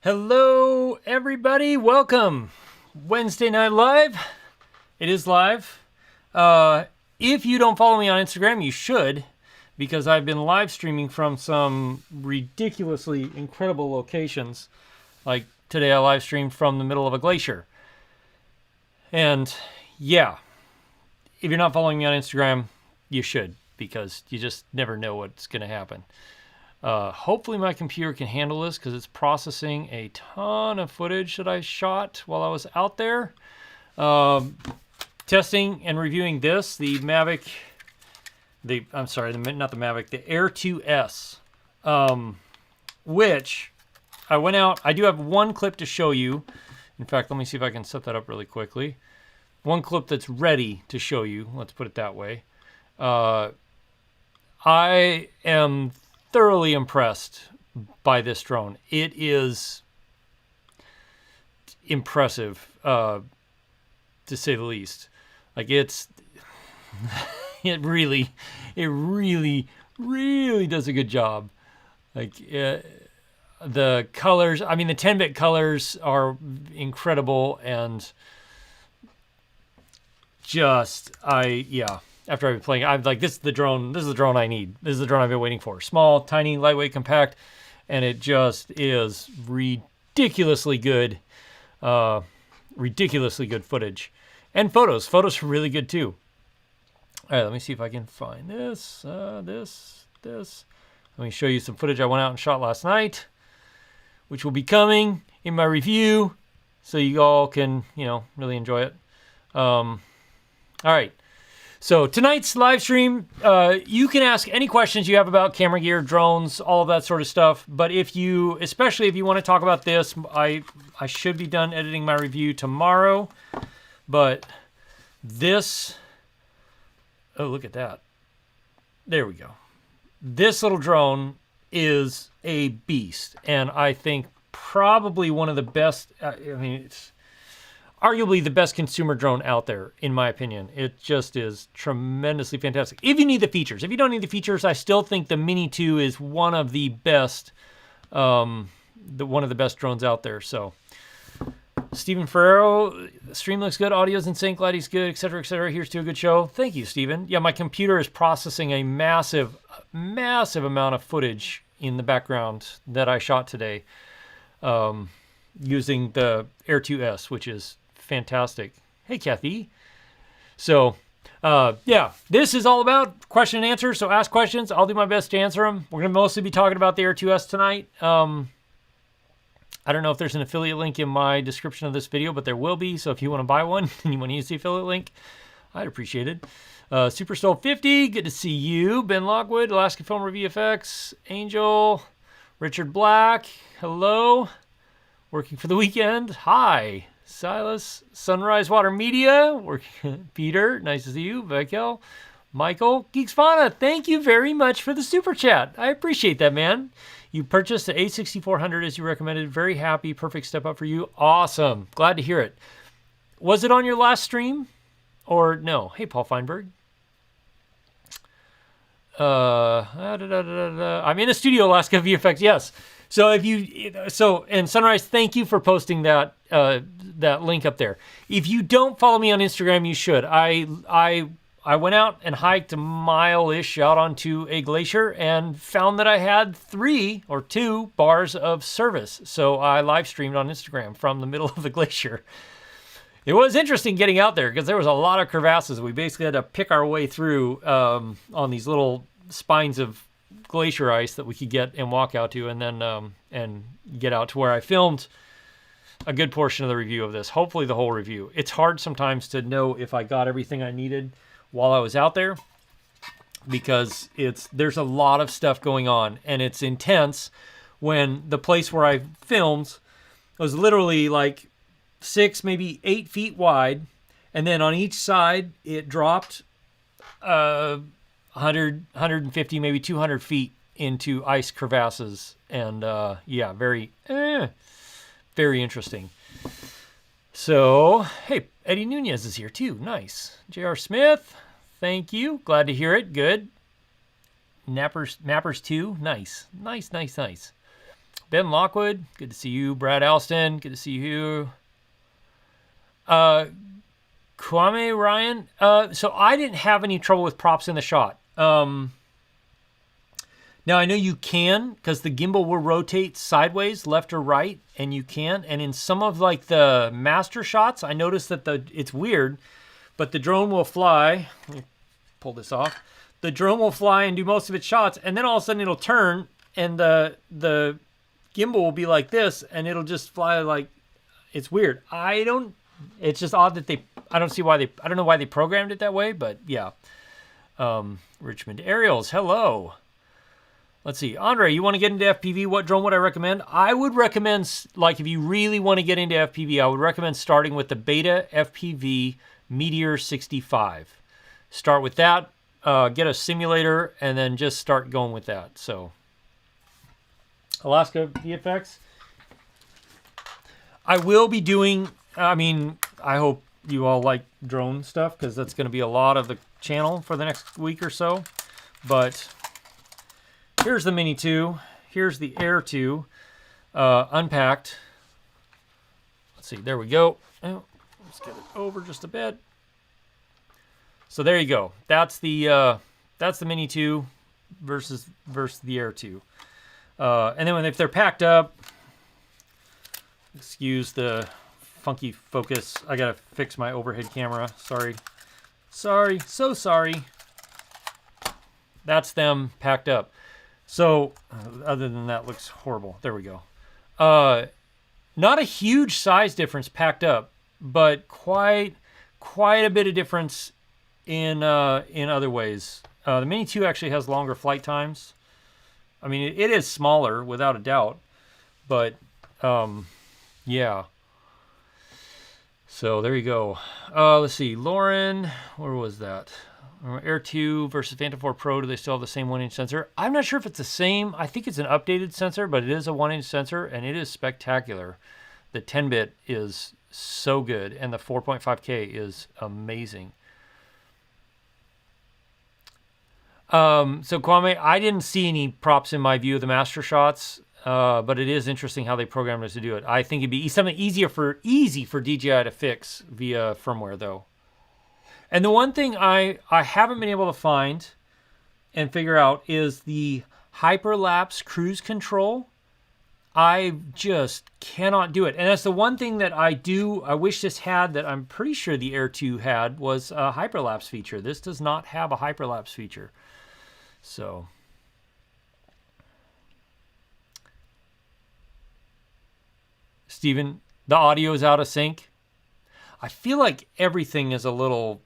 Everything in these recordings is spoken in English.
Hello, everybody. Welcome. Wednesday Night Live. It is live. If you don't follow me on Instagram, you should, because I've been live streaming from some ridiculously incredible locations. Like today, I live streamed from the middle of a glacier. And yeah, if you're not following me on Instagram, you should, because you just never know what's going to happen. Hopefully my computer can handle this because it's processing a ton of footage that I shot while I was out there. Testing and reviewing this, the Mavic, not the Mavic, the Air 2S, which I went out, I do have one clip to show you. In fact, let me see if I can set that up really quickly. One clip that's ready to show you, let's put it that way. I am thoroughly impressed by this drone. It is impressive, to say the least. Like it really does a good job. Like the colors, I mean, the 10-bit colors are incredible, and after I've been playing, I'm like, this is the drone I need. This is the drone I've been waiting for. Small, tiny, lightweight, compact, and it just is ridiculously good footage. And photos. Photos are really good too. All right, let me see if I can find this. Let me show you some footage I went out and shot last night, which will be coming in my review, so you all can, really enjoy it. All right. So tonight's live stream, you can ask any questions you have about camera gear, drones, all of that sort of stuff. But especially if you want to talk about this, I should be done editing my review tomorrow. But this, oh, look at that. There we go. This little drone is a beast. And I think probably one of the best, it's arguably the best consumer drone out there, in my opinion. It just is tremendously fantastic. If you need the features. If you don't need the features, I still think the Mini 2 is one of the best, one of the best drones out there. So, Stephen Ferrero, stream looks good, audio's in sync, lighting's good, etc., etc. Here's to a good show. Thank you, Stephen. Yeah, my computer is processing a massive amount of footage in the background that I shot today, using the Air 2S, which is fantastic. Hey, Kathy. So, this is all about question and answer. So ask questions. I'll do my best to answer them. We're going to mostly be talking about the Air 2S tonight. I don't know if there's an affiliate link in my description of this video, but there will be. So if you want to buy one and you want to use the affiliate link, I'd appreciate it. Superstole 50, good to see you. Ben Lockwood, Alaska Film Review FX, Angel, Richard Black, hello. Working for the weekend. Hi, Silas. Sunrise Water Media. Peter, nice to see you. Vikel, Michael, Geeksvana, thank you very much for the super chat. I appreciate that, man. You purchased the A6400 as you recommended. Very happy. Perfect step up for you. Awesome. Glad to hear it. Was it on your last stream or no? Hey, Paul Feinberg. I'm in the studio, Alaska VFX. Yes. So and Sunrise, thank you for posting that link up there. If you don't follow me on Instagram, you should. I went out and hiked a mile-ish out onto a glacier and found that I had 2 bars of service. So I live streamed on Instagram from the middle of the glacier. It was interesting getting out there because there was a lot of crevasses. We basically had to pick our way through on these little spines of glacier ice that we could get and walk out to, and then and get out to where I filmed a good portion of the review of this. Hopefully the whole review. It's hard sometimes to know if I got everything I needed while I was out there, because there's a lot of stuff going on, and it's intense when the place where I filmed was literally like 6, maybe 8 feet wide, and then on each side it dropped 100, 150, maybe 200 feet into ice crevasses, and very interesting. So, hey, Eddie Nunez is here too. Nice. J.R. Smith, thank you. Glad to hear it. Good. Nappers 2. Nice. Ben Lockwood, good to see you. Brad Alston, good to see you. Kwame Ryan, so I didn't have any trouble with props in the shot. Now I know you can, because the gimbal will rotate sideways, left or right, and you can. And in some of like the master shots, I noticed that it's weird, but the drone will fly. Let me pull this off. The drone will fly and do most of its shots, and then all of a sudden it'll turn, and the gimbal will be like this, and it'll just fly like, it's weird. It's just odd that I don't know why they programmed it that way, but yeah. Richmond Aerials, hello. Let's see. Andre, you want to get into FPV? What drone would I recommend? I would recommend, like, if you really want to get into FPV, I would recommend starting with the Beta FPV Meteor 65. Start with that, get a simulator, and then just start going with that. So, Alaska VFX. I will be doing, I hope you all like drone stuff, because that's going to be a lot of the channel for the next week or so. But here's the Mini 2. Here's the Air 2 unpacked. Let's see. There we go. Oh, let's get it over just a bit. So there you go. That's the Mini 2 versus the Air 2. And then if they're packed up, excuse the funky focus. I gotta fix my overhead camera. Sorry. So sorry. That's them packed up. So, other than that, looks horrible. There we go. Not a huge size difference packed up, but quite a bit of difference in other ways. The Mini 2 actually has longer flight times. I mean, it is smaller without a doubt, but yeah. So there you go. Let's see, Lauren, where was that? Air 2 versus Phantom 4 Pro, do they still have the same 1-inch sensor? I'm not sure if it's the same. I think it's an updated sensor, but it is a 1-inch sensor, and it is spectacular. The 10-bit is so good, and the 4.5K is amazing. So Kwame, I didn't see any props in my view of the master shots, but it is interesting how they programmed us to do it. I think it'd be something easy for DJI to fix via firmware, though. And the one thing I haven't been able to find and figure out is the hyperlapse cruise control. I just cannot do it. And that's the one thing that I wish this had, that I'm pretty sure the Air 2 had, was a hyperlapse feature. This does not have a hyperlapse feature. So, Steven, the audio is out of sync. I feel like everything is a little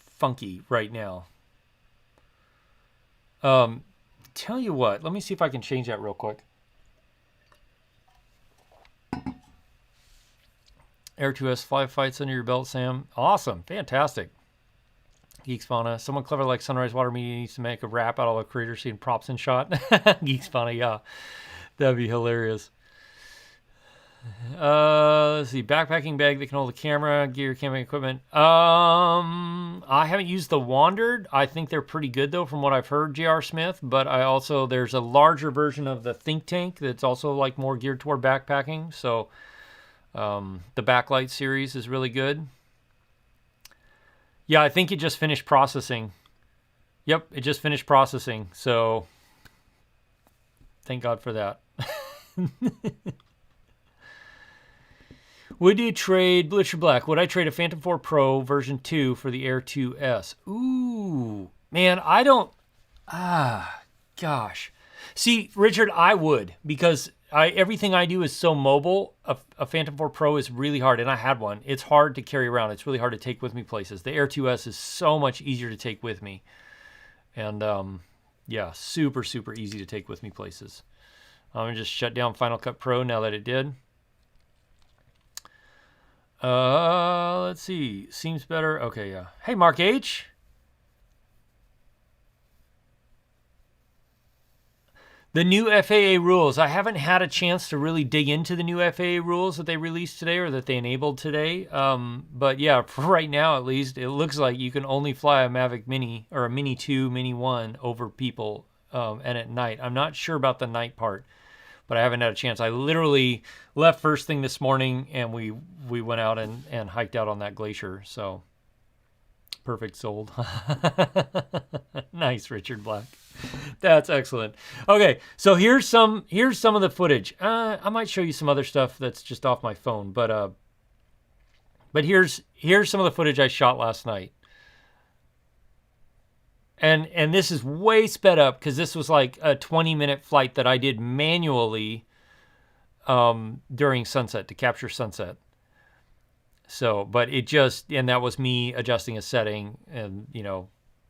funky right now. Tell you what, let me see if I can change that real quick. Air 2S 5 fights under your belt, Sam. Awesome, fantastic. Geeks Fauna. Someone clever like Sunrise Water Media needs to make a rap out of the creator seeing props in shot. Geeks Fauna, yeah. That'd be hilarious. Let's see. Backpacking bag that can hold the camera, gear, camping equipment. I haven't used the Wandered. I think they're pretty good though, from what I've heard, J.R. Smith. But there's a larger version of the Think Tank that's also like more geared toward backpacking. So the Backlight series is really good. Yeah, I think it just finished processing. Yep, it just finished processing. So thank God for that. Would you trade Blitzer Black? Would I trade a Phantom 4 Pro version 2 for the Air 2S? Ooh, man, I don't. Gosh. See, Richard, I would, because everything I do is so mobile. A Phantom 4 Pro is really hard, and I had one. It's hard to carry around. It's really hard to take with me places. The Air 2S is so much easier to take with me. And, yeah, super, super easy to take with me places. I'm going to just shut down Final Cut Pro now that it did. Let's see. Seems better. Okay, yeah. Hey, Mark H. The new FAA rules. I haven't had a chance to really dig into the new FAA rules that they released today or that they enabled today. But yeah, for right now at least, it looks like you can only fly a Mavic Mini or a Mini 2, Mini 1 over people and at night. I'm not sure about the night part. but I haven't had a chance. I literally left first thing this morning, and we went out and hiked out on that glacier. So perfect, sold. Nice, Richard Black. That's excellent. Okay, so here's some of the footage. I might show you some other stuff that's just off my phone, but here's some of the footage I shot last night. And this is way sped up because this was like a 20-minute flight that I did manually during sunset to capture sunset. So, but it just, and that was me adjusting a setting, and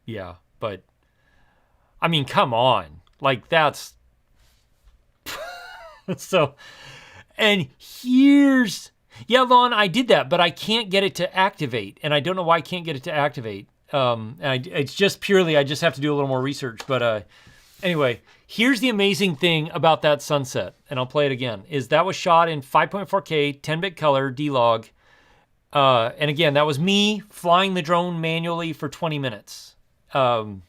yeah, but I mean, come on, like that's so. And here's, yeah, Lon, I did that, but I can't get it to activate, and I don't know why I can't get it to activate. It's just purely, I just have to do a little more research. But anyway, here's the amazing thing about that sunset, and I'll play it again, is that was shot in 5.4K, 10-bit color, D-Log. And again, that was me flying the drone manually for 20 minutes. And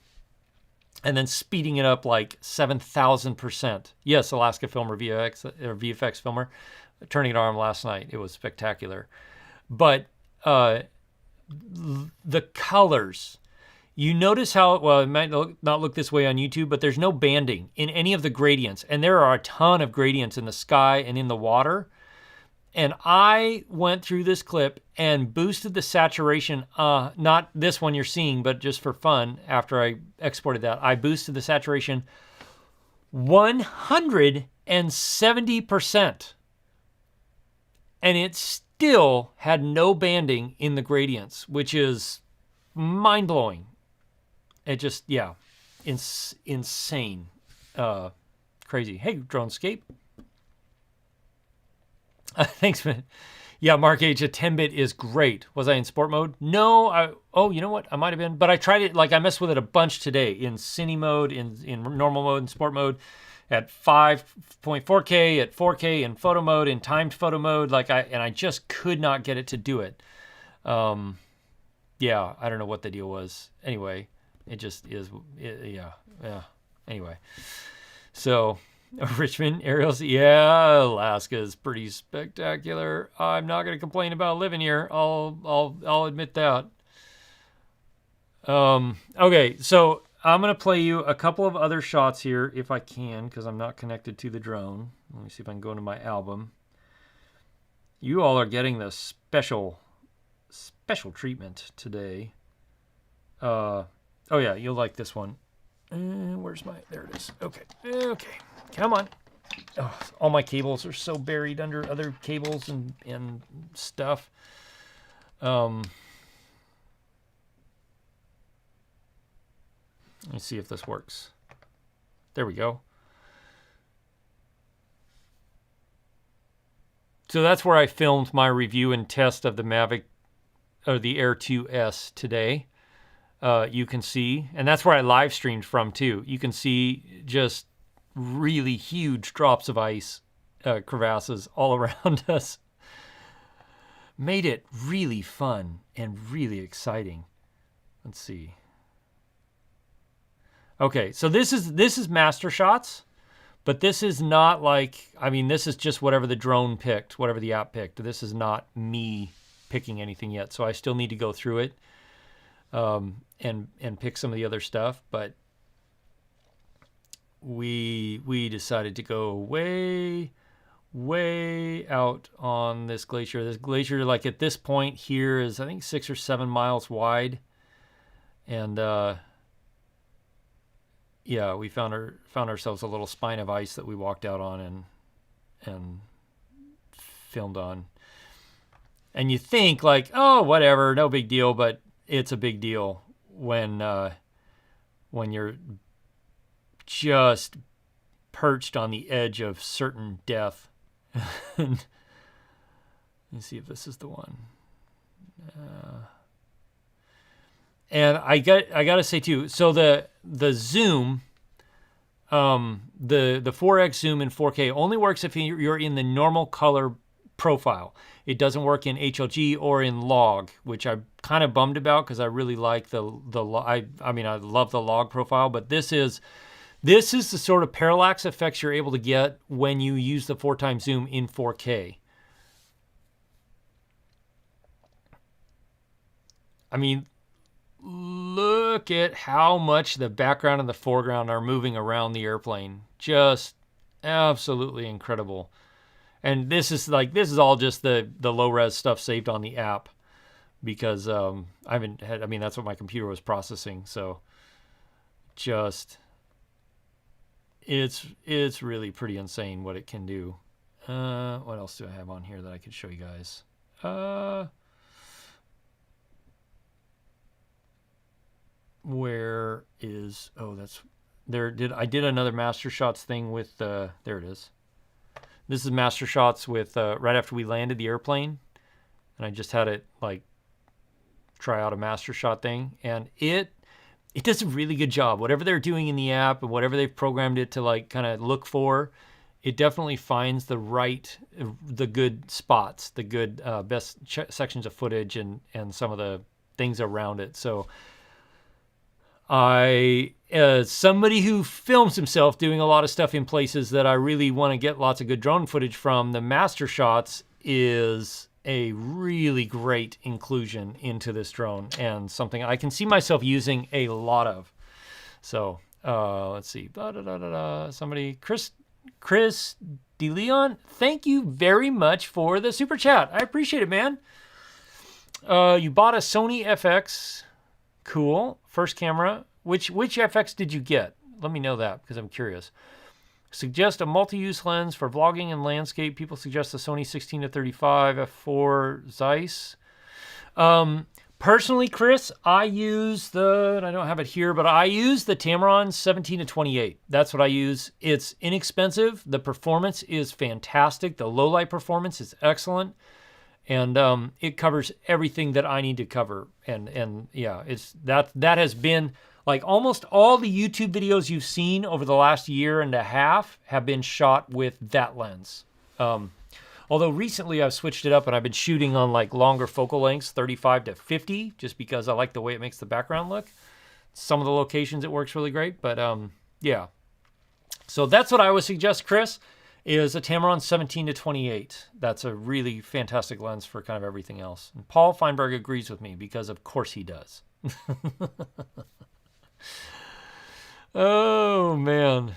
then speeding it up like 7,000%. Yes, Alaska Filmer VFX Filmer. Turning it on last night. It was spectacular. But the colors, you notice how, well, it might not look this way on YouTube, but there's no banding in any of the gradients. And there are a ton of gradients in the sky and in the water. And I went through this clip and boosted the saturation, not this one you're seeing, but just for fun, after I exported that, I boosted the saturation 170%. And it still had no banding in the gradients, which is mind-blowing. It just, yeah, insane. Crazy. Hey, Dronescape. Thanks, man. Yeah, Mark H, a 10-bit is great. Was I in sport mode? No. Oh, you know what? I might have been. But I tried it, like I messed with it a bunch today in cine mode, in normal mode, in sport mode, at 5.4K, at 4K, in photo mode, in timed photo mode. And I just could not get it to do it. Yeah, I don't know what the deal was. Anyway, it just is. Yeah. Anyway. So... Richmond, aerials, yeah, Alaska is pretty spectacular. I'm not going to complain about living here. I'll admit that. Okay, so I'm going to play you a couple of other shots here if I can, because I'm not connected to the drone. Let me see if I can go into my album. You all are getting the special treatment today. Oh yeah, you'll like this one. Where's my, there it is. Okay. Come on. Oh, all my cables are so buried under other cables and stuff. Let me see if this works. There we go. So that's where I filmed my review and test of the Mavic, or the Air 2S today. You can see, and that's where I live streamed from too. You can see just really huge drops of ice, crevasses all around us. Made it really fun and really exciting. Let's see. Okay, so this is master shots, but this is not like, I mean, this is just whatever the drone picked, whatever the app picked. This is not me picking anything yet, so I still need to go through it and pick some of the other stuff, but we decided to go way out on this glacier. This glacier, like at this point here, is I think 6 or 7 miles wide, and yeah, we found ourselves a little spine of ice that we walked out on and filmed on. And you think like, oh, whatever, no big deal, but it's a big deal when you're just perched on the edge of certain death. Let me see if this is the one. And I got to say too, so the zoom, the 4x zoom in 4K only works if you're in the normal color profile. It doesn't work in HLG or in log, which I'm kind of bummed about because I really like I mean, I love the log profile, but this is This is the sort of parallax effects you're able to get when you use the 4x zoom in 4K. I mean, look at how much the background and the foreground are moving around the airplane. Just absolutely incredible. And this is all just the low res stuff saved on the app, because I mean, that's what my computer was processing. So just, it's really pretty insane what it can do. What else do I have on here that I could show you guys? Where is, that's there. I did another Master Shots thing with, there it is. This is Master Shots with, right after we landed the airplane, and I just had it like try out a Master Shot thing, and it does a really good job. Whatever they're doing in the app and whatever they've programmed it to like kind of look for, it definitely finds the good spots, the good best sections of footage and some of the things around it. So as somebody who films himself doing a lot of stuff in places that I really want to get lots of good drone footage from, the Master Shots is a really great inclusion into this drone and something I can see myself using a lot of. So let's see. Somebody, Chris DeLeon, thank you very much for the super chat. I appreciate it, man. You bought a Sony FX. Cool. First camera. Which FX did you get? Let me know that, because I'm curious. Suggest a multi-use lens for vlogging and landscape. People suggest the Sony 16-35 f4 Zeiss. Personally, Chris, I use I don't have it here, but I use the Tamron 17-28. That's what I use. It's inexpensive. The performance is fantastic. The low light performance is excellent. And it covers everything that I need to cover. And yeah, that has been like almost all the YouTube videos you've seen over the last year and a half have been shot with that lens. Although recently I've switched it up and I've been shooting on like longer focal lengths, 35-50, just because I like the way it makes the background look. Some of the locations it works really great, but yeah. So that's what I would suggest, Chris, is a Tamron 17-28. That's a really fantastic lens for kind of everything else. And Paul Feinberg agrees with me, because of course he does. Oh, man.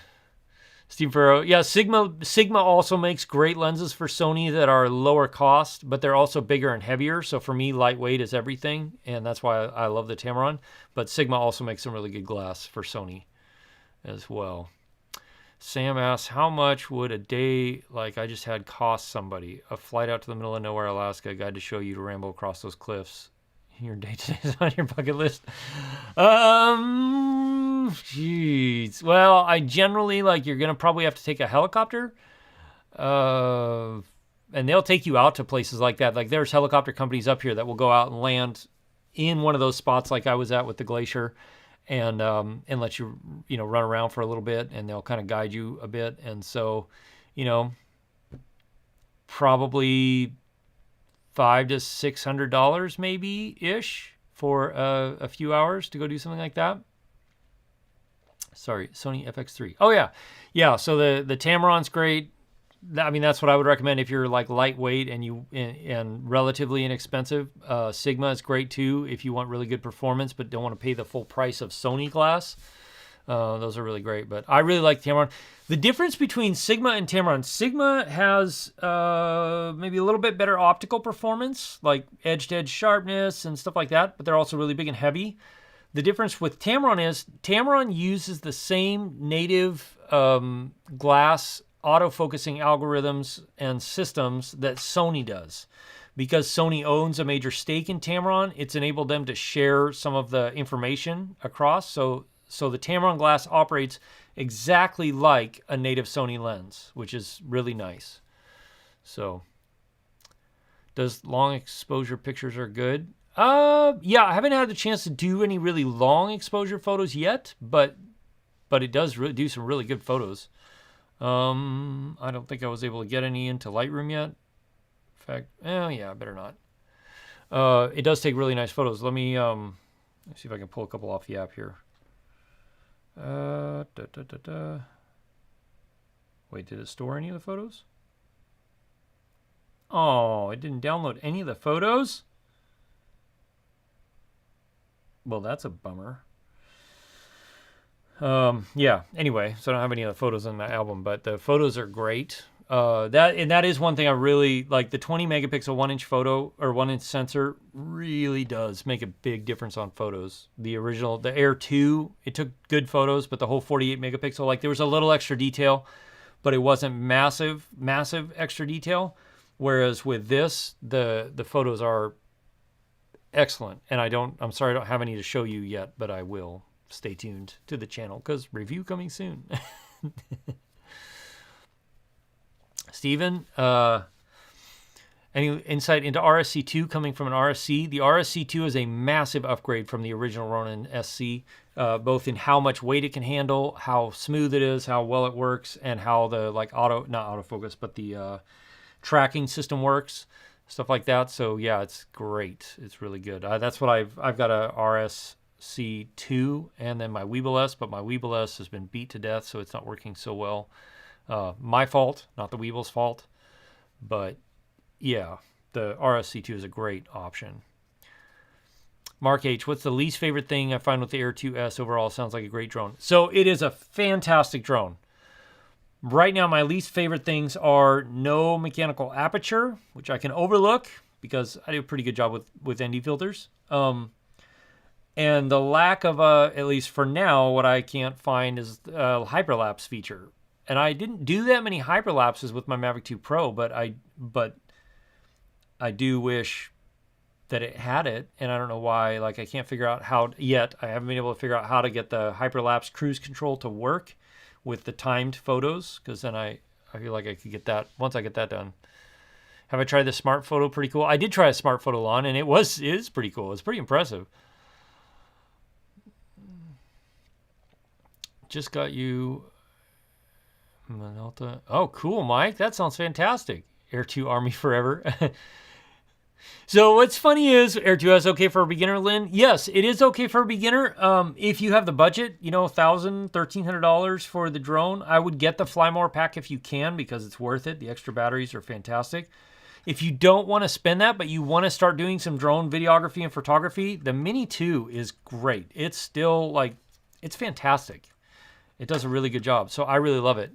Steve Farrow. Yeah, Sigma also makes great lenses for Sony that are lower cost, but they're also bigger and heavier. So for me, lightweight is everything, and that's why I love the Tamron. But Sigma also makes some really good glass for Sony as well. Sam asks, how much would a day like I just had cost somebody? A flight out to the middle of nowhere, Alaska, a guide to show you to ramble across those cliffs. Your day today is on your bucket list. Jeez. Well, I generally, like, you're going to probably have to take a helicopter. And they'll take you out to places like that. Like, there's helicopter companies up here that will go out and land in one of those spots like I was at with the glacier. And let you, run around for a little bit, and they'll kind of guide you a bit. And so, probably $500 to $600 maybe ish for a few hours to go do something like that. Sorry, Sony FX3. Oh yeah. So the Tamron's great. I mean, that's what I would recommend if you're like lightweight and relatively inexpensive. Sigma is great too if you want really good performance but don't want to pay the full price of Sony glass. Those are really great, but I really like Tamron. The difference between Sigma and Tamron: Sigma has maybe a little bit better optical performance, like edge-to-edge sharpness and stuff like that, but they're also really big and heavy. The difference with Tamron is Tamron uses the same native glass autofocusing algorithms and systems that Sony does. Because Sony owns a major stake in Tamron, it's enabled them to share some of the information across. So the Tamron glass operates exactly like a native Sony lens, which is really nice. So, does long exposure pictures are good? Yeah, I haven't had the chance to do any really long exposure photos yet, but it does do some really good photos. I don't think I was able to get any into Lightroom yet. In fact, yeah, I better not. It does take really nice photos. Let me see if I can pull a couple off the app here. Wait, did it store any of the photos? Oh, it didn't download any of the photos? Well, that's a bummer. Yeah, anyway, so I don't have any of the photos on my album, but the photos are great. That is one thing I really like. The 20 megapixel 1-inch photo or 1-inch sensor really does make a big difference on photos. The Air 2, it took good photos, but the whole 48 megapixel, like there was a little extra detail, but it wasn't massive extra detail. Whereas with this, the photos are excellent. And I'm sorry I don't have any to show you yet, but I will. Stay tuned to the channel because review coming soon. Steven, any insight into RSC2 coming from an RSC? The RSC2 is a massive upgrade from the original Ronin SC, both in how much weight it can handle, how smooth it is, how well it works, and how the not autofocus, but the tracking system works, stuff like that. So yeah, it's great. It's really good. That's what I've got a RSC2 and then my Weeble S, but my Weeble S has been beat to death, so it's not working so well. My fault, not the Weeble's fault. But yeah, the RSC2 is a great option. Mark H, what's the least favorite thing I find with the Air 2S overall? Sounds like a great drone. So it is a fantastic drone. Right now, my least favorite things are no mechanical aperture, which I can overlook because I do a pretty good job with ND filters. And the lack of, at least for now, what I can't find is a hyperlapse feature. And I didn't do that many hyperlapses with my Mavic 2 Pro, but I do wish that it had it, and I don't know why. Like, I can't figure out how yet. I haven't been able to figure out how to get the hyperlapse cruise control to work with the timed photos, because then I feel like I could get that once I get that done. Have I tried the Smart Photo? Pretty cool. I did try a Smart Photo on, and it is pretty cool. It's pretty impressive. Just got you Minolta. Oh, cool, Mike. That sounds fantastic. Air 2 Army forever. So what's funny is Air 2S okay for a beginner, Lynn? Yes, it is okay for a beginner. If you have the budget, $1,000, $1,300 for the drone, I would get the Fly More pack if you can because it's worth it. The extra batteries are fantastic. If you don't want to spend that, but you want to start doing some drone videography and photography, the Mini 2 is great. It's still it's fantastic. It does a really good job. So I really love it.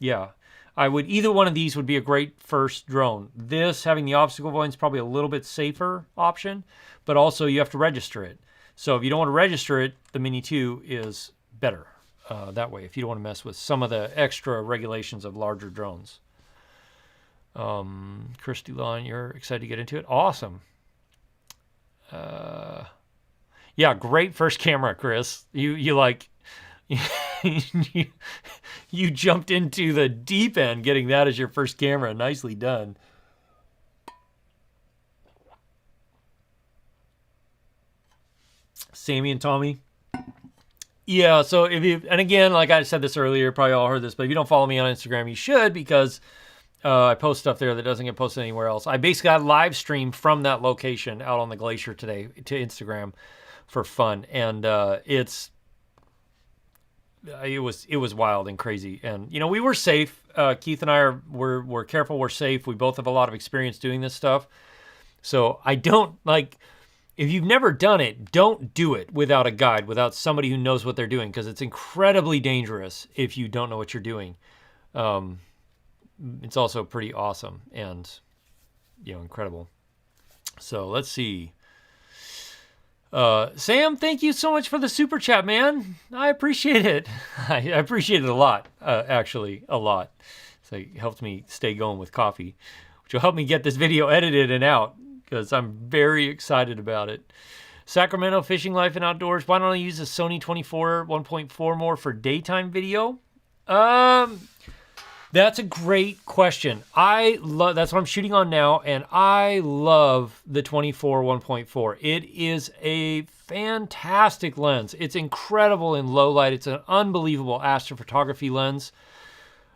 Yeah. Either one of these would be a great first drone. This, having the obstacle avoidance, is probably a little bit safer option, but also you have to register it. So if you don't want to register it, the Mini 2 is better that way, if you don't want to mess with some of the extra regulations of larger drones. Christy Lawn, you're excited to get into it? Awesome. Yeah, great first camera, Chris. You jumped into the deep end getting that as your first camera. Nicely done. Sammy and Tommy. Yeah, so and again, like I said this earlier, probably all heard this, but if you don't follow me on Instagram, you should, because I post stuff there that doesn't get posted anywhere else. I basically got live stream from that location out on the glacier today to Instagram for fun, and it was wild and crazy. And we were safe. Keith and I we're careful. We're safe. We both have a lot of experience doing this stuff. So I don't if you've never done it, don't do it without a guide, without somebody who knows what they're doing, because it's incredibly dangerous if you don't know what you're doing. It's also pretty awesome and incredible. So let's see. Sam, thank you so much for the super chat, man. I appreciate it. I appreciate it a lot, actually, a lot. So it helped me stay going with coffee, which will help me get this video edited and out, because I'm very excited about it. Sacramento Fishing Life and Outdoors. Why don't I use a Sony 24 1.4 more for daytime video? That's a great question. That's what I'm shooting on now, and I love the 24 1.4. It is a fantastic lens. It's incredible in low light. It's an unbelievable astrophotography lens.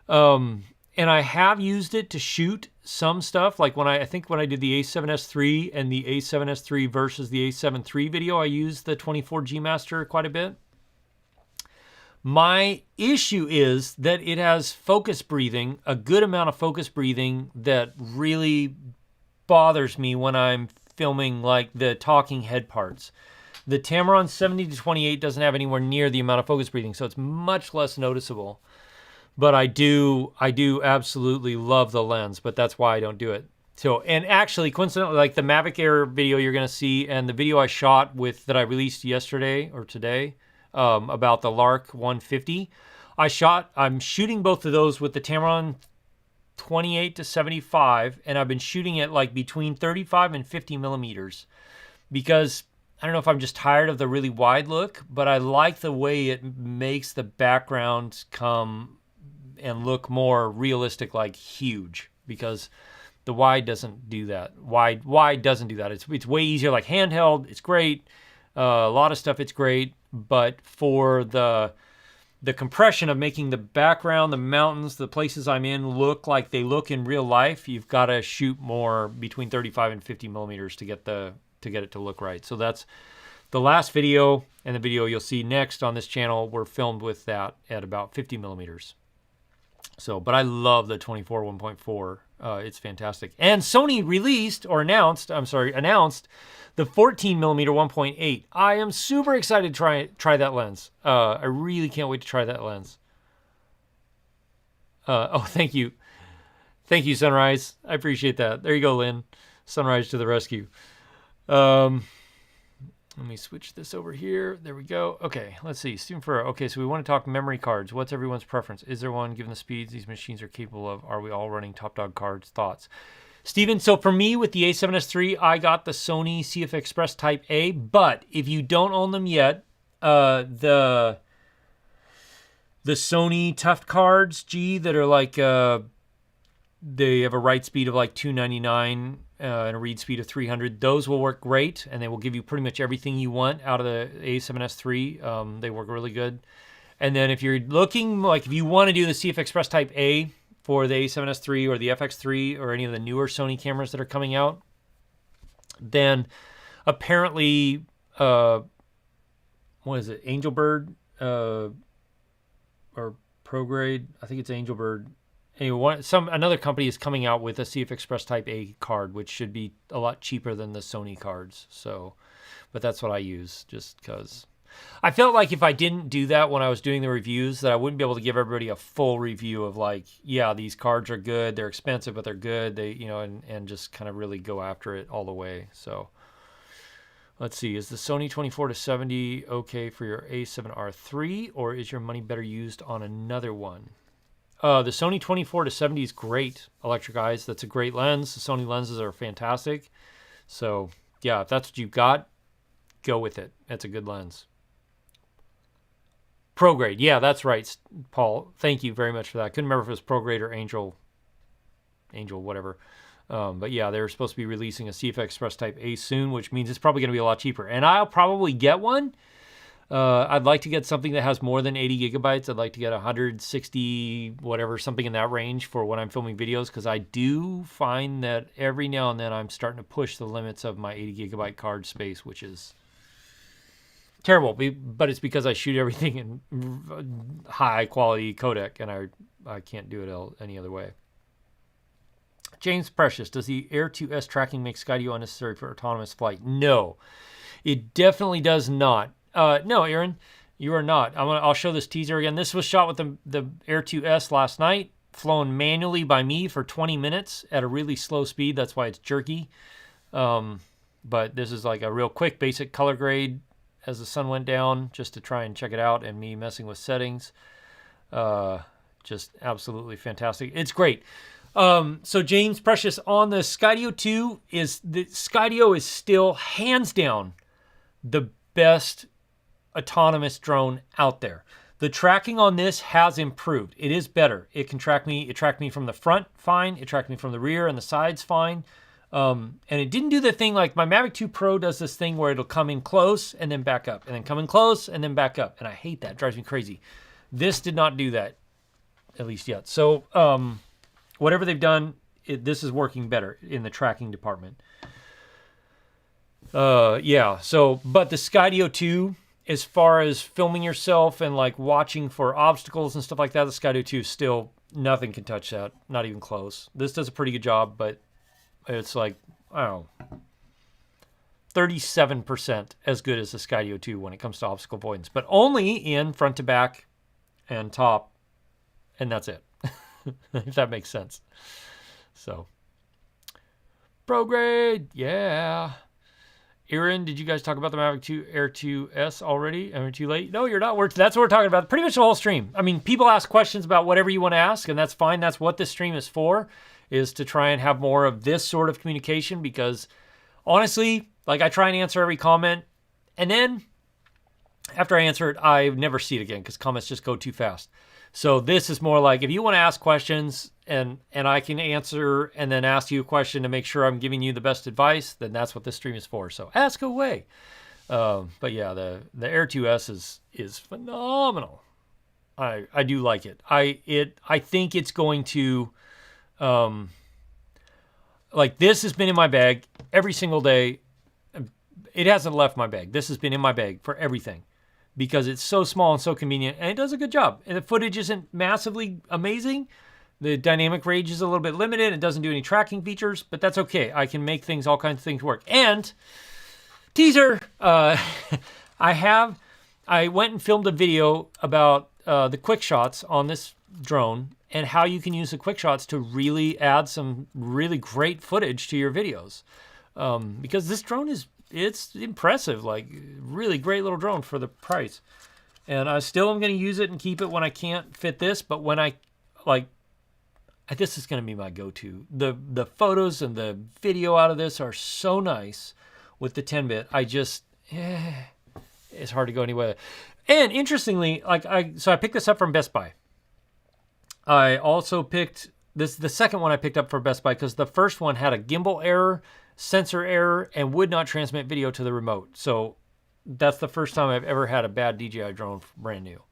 And I have used it to shoot some stuff. Like when I think when I did the A7S III and the A7S III versus the A7 III video, I used the 24 G Master quite a bit. My issue is that it has focus breathing, a good amount of focus breathing that really bothers me when I'm filming like the talking head parts. The Tamron 70-28 doesn't have anywhere near the amount of focus breathing, so it's much less noticeable. But I do absolutely love the lens, but that's why I don't do it. So, and actually, coincidentally, like the Mavic Air video you're going to see and the video I shot with that I released yesterday or today about the Lark 150, I'm shooting both of those with the Tamron 28-75, and I've been shooting it like between 35 and 50 millimeters because I don't know if I'm just tired of the really wide look, but I like the way it makes the background come and look more realistic, like huge, because the wide doesn't do that. Wide doesn't do that. It's way easier, like handheld, it's great. A lot of stuff, it's great, but for the compression of making the background, the mountains, the places I'm in look like they look in real life, you've got to shoot more between 35 and 50 millimeters to get it to look right. So that's the last video, and the video you'll see next on this channel were filmed with that at about 50 millimeters. So, but I love the 24 1.4. It's fantastic. And Sony announced the 14 millimeter 1.8. I am super excited to try that lens. I really can't wait to try that lens. Oh, thank you. Thank you, Sunrise. I appreciate that. There you go, Lynn. Sunrise to the rescue. Let me switch this over here. There we go. Okay, let's see. Stephen Ferrer. Okay, so we want to talk memory cards. What's everyone's preference? Is there one, given the speeds these machines are capable of? Are we all running top dog cards? Thoughts? Stephen, so for me with the A7S III, I got the Sony CF Express Type A, but if you don't own them yet, the Sony Tuft cards, that are like, they have a write speed of like 299 and a read speed of 300. Those will work great, and they will give you pretty much everything you want out of the A7S III. They work really good. And then if you're looking, like if you want to do the CF Express Type A for the A7S III or the FX3 or any of the newer Sony cameras that are coming out, then apparently, what is it, Angelbird or ProGrade? I think it's Angelbird. Anyway, another company is coming out with a CF Express Type A card, which should be a lot cheaper than the Sony cards. So, but that's what I use, just because I felt like if I didn't do that when I was doing the reviews, that I wouldn't be able to give everybody a full review of like, yeah, these cards are good, they're expensive, but they're good. They, and just kind of really go after it all the way. So, let's see, is the Sony 24-70 okay for your A7R III, or is your money better used on another one? The Sony 24-70 is great, Electric Eyes. That's a great lens. The Sony lenses are fantastic. So, yeah, if that's what you've got, go with it. That's a good lens. ProGrade. Yeah, that's right, Paul. Thank you very much for that. I couldn't remember if it was ProGrade or Angel, whatever. But yeah, they're supposed to be releasing a CF Express Type A soon, which means it's probably going to be a lot cheaper. And I'll probably get one. I'd like to get something that has more than 80 gigabytes. I'd like to get 160, whatever, something in that range for when I'm filming videos, because I do find that every now and then I'm starting to push the limits of my 80 gigabyte card space, which is terrible. But it's because I shoot everything in high quality codec, and I can't do it any other way. James Precious, does the Air 2S tracking make Skydio unnecessary for autonomous flight? No, it definitely does not. No, Aaron, you are not. I'll show this teaser again. This was shot with the Air 2S last night, flown manually by me for 20 minutes at a really slow speed. That's why it's jerky. But this is like a real quick basic color grade as the sun went down, just to try and check it out, and me messing with settings. Just absolutely fantastic. It's great. So James Precious, on the Skydio 2, Skydio is still hands down the best autonomous drone out there. The tracking on this has improved. It is better. It can track me. It tracked me from the front fine. It tracked me from the rear and the sides fine. And it didn't do the thing like my Mavic 2 Pro does, this thing where it'll come in close and then back up, and then come in close and then back up. And I hate that. It drives me crazy. This did not do that, at least yet. So whatever they've done, this is working better in the tracking department. Yeah. So, but the Skydio 2 as far as filming yourself and like watching for obstacles and stuff like that, the Skydio 2 still, nothing can touch that. Not even close. This does a pretty good job, but it's like, I don't know, 37% as good as the Skydio 2 when it comes to obstacle avoidance, but only in front to back and top, and that's it. If that makes sense. So, pro grade, yeah. Aaron, did you guys talk about the Mavic 2 Air 2S already? Am I too late? No, you're not. That's what we're talking about. Pretty much the whole stream. I mean, people ask questions about whatever you want to ask, and that's fine. That's what this stream is for, is to try and have more of this sort of communication, because honestly, like, I try and answer every comment, and then after I answer it, I never see it again because comments just go too fast. So this is more like, if you want to ask questions and I can answer and then ask you a question to make sure I'm giving you the best advice, then that's what this stream is for. So ask away. But yeah, the Air 2S is phenomenal. I do like it. I think it's going to, like, this has been in my bag every single day. It hasn't left my bag. This has been in my bag for everything, because it's so small and so convenient, and it does a good job. And the footage isn't massively amazing. The dynamic range is a little bit limited. It doesn't do any tracking features, but that's okay. I can make things, all kinds of things work. And teaser, I went and filmed a video about the quick shots on this drone and how you can use the quick shots to really add some really great footage to your videos. Because this drone it's impressive, like, really great little drone for the price. And I still am going to use it and keep it when I can't fit this, but when I, like, this is going to be my go-to. The photos and the video out of this are so nice with the 10-bit. It's hard to go anywhere. And interestingly, like, so I picked this up from Best Buy. I also picked this, the second one I picked up for Best Buy, because the first one had a gimbal error, sensor error, and would not transmit video to the remote. So that's the first time I've ever had a bad DJI drone brand new.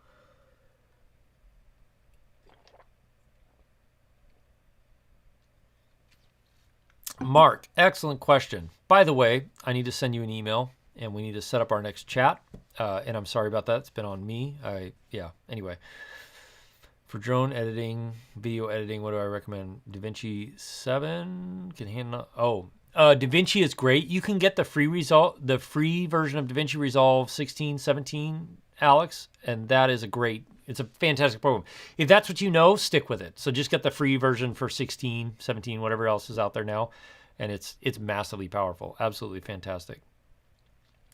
Mark, excellent question. By the way, I need to send you an email, and we need to set up our next chat. And I'm sorry about that. It's been on me. Anyway. For drone editing, video editing, what do I recommend? DaVinci 7 can handle. DaVinci is great. You can get the free version of DaVinci Resolve 16, 17, Alex, and that is it's a fantastic program. If that's what you know, stick with it. So just get the free version for 16, 17, whatever else is out there now, and it's massively powerful. Absolutely fantastic.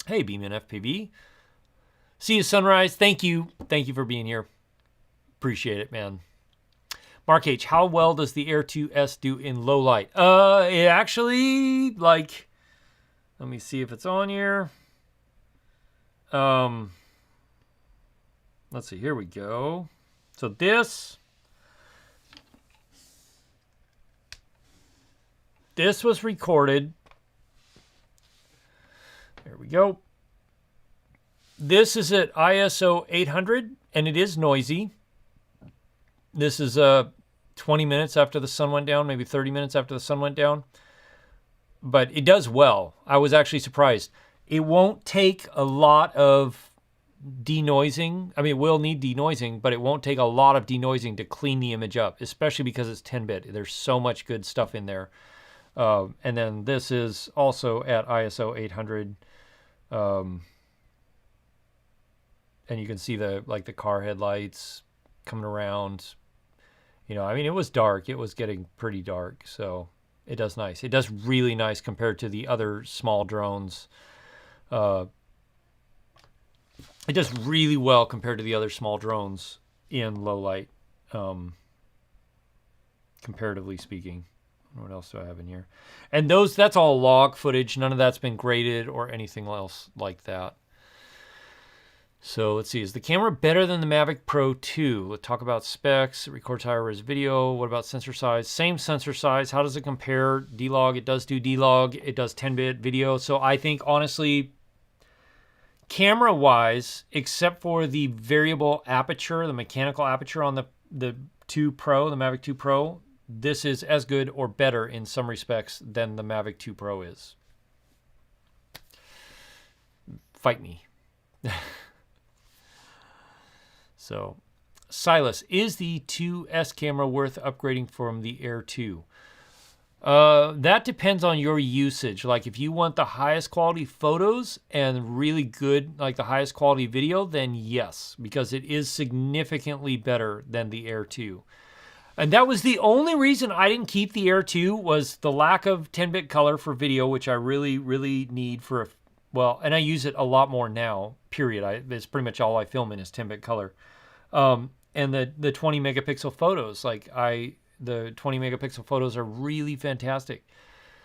Hey, Beeman FPV. See you, Sunrise. Thank you for being here. Appreciate it, man. Mark H, how well does the Air 2S do in low light? It actually, like, let me see if it's on here. Let's see, here we go. So this was recorded. There we go. This is at ISO 800, and it is noisy. This is 20 minutes after the sun went down, maybe 30 minutes after the sun went down. But it does well. I was actually surprised. It won't take a lot of denoising. I mean, it will need denoising, but it won't take a lot of denoising to clean the image up, especially because it's 10-bit. There's so much good stuff in there. And then this is also at ISO 800. And you can see the car headlights coming around. I mean, it was dark. It was getting pretty dark, so it does nice. It does really nice compared to the other small drones. It does really well compared to the other small drones in low light, comparatively speaking. What else do I have in here? And that's all log footage. None of that's been graded or anything else like that. So let's see, is the camera better than the Mavic Pro 2? Let's talk about specs. It records higher res video. What about sensor size? Same sensor size. How does it compare? D-Log, it does do D-Log. It does 10-bit video. So I think, honestly, camera-wise, except for the variable aperture, the mechanical aperture on the 2 Pro, the Mavic 2 Pro, this is as good or better in some respects than the Mavic 2 Pro is. Fight me. So, Silas, is the 2S camera worth upgrading from the Air 2? That depends on your usage. Like if you want the highest quality photos and really good, like the highest quality video, then yes, because it is significantly better than the Air 2. And that was the only reason I didn't keep the Air 2 was the lack of 10-bit color for video, which I really, really need for, well, and I use it a lot more now, period. It's pretty much all I film in is 10-bit color. And the 20 megapixel photos, the 20 megapixel photos are really fantastic.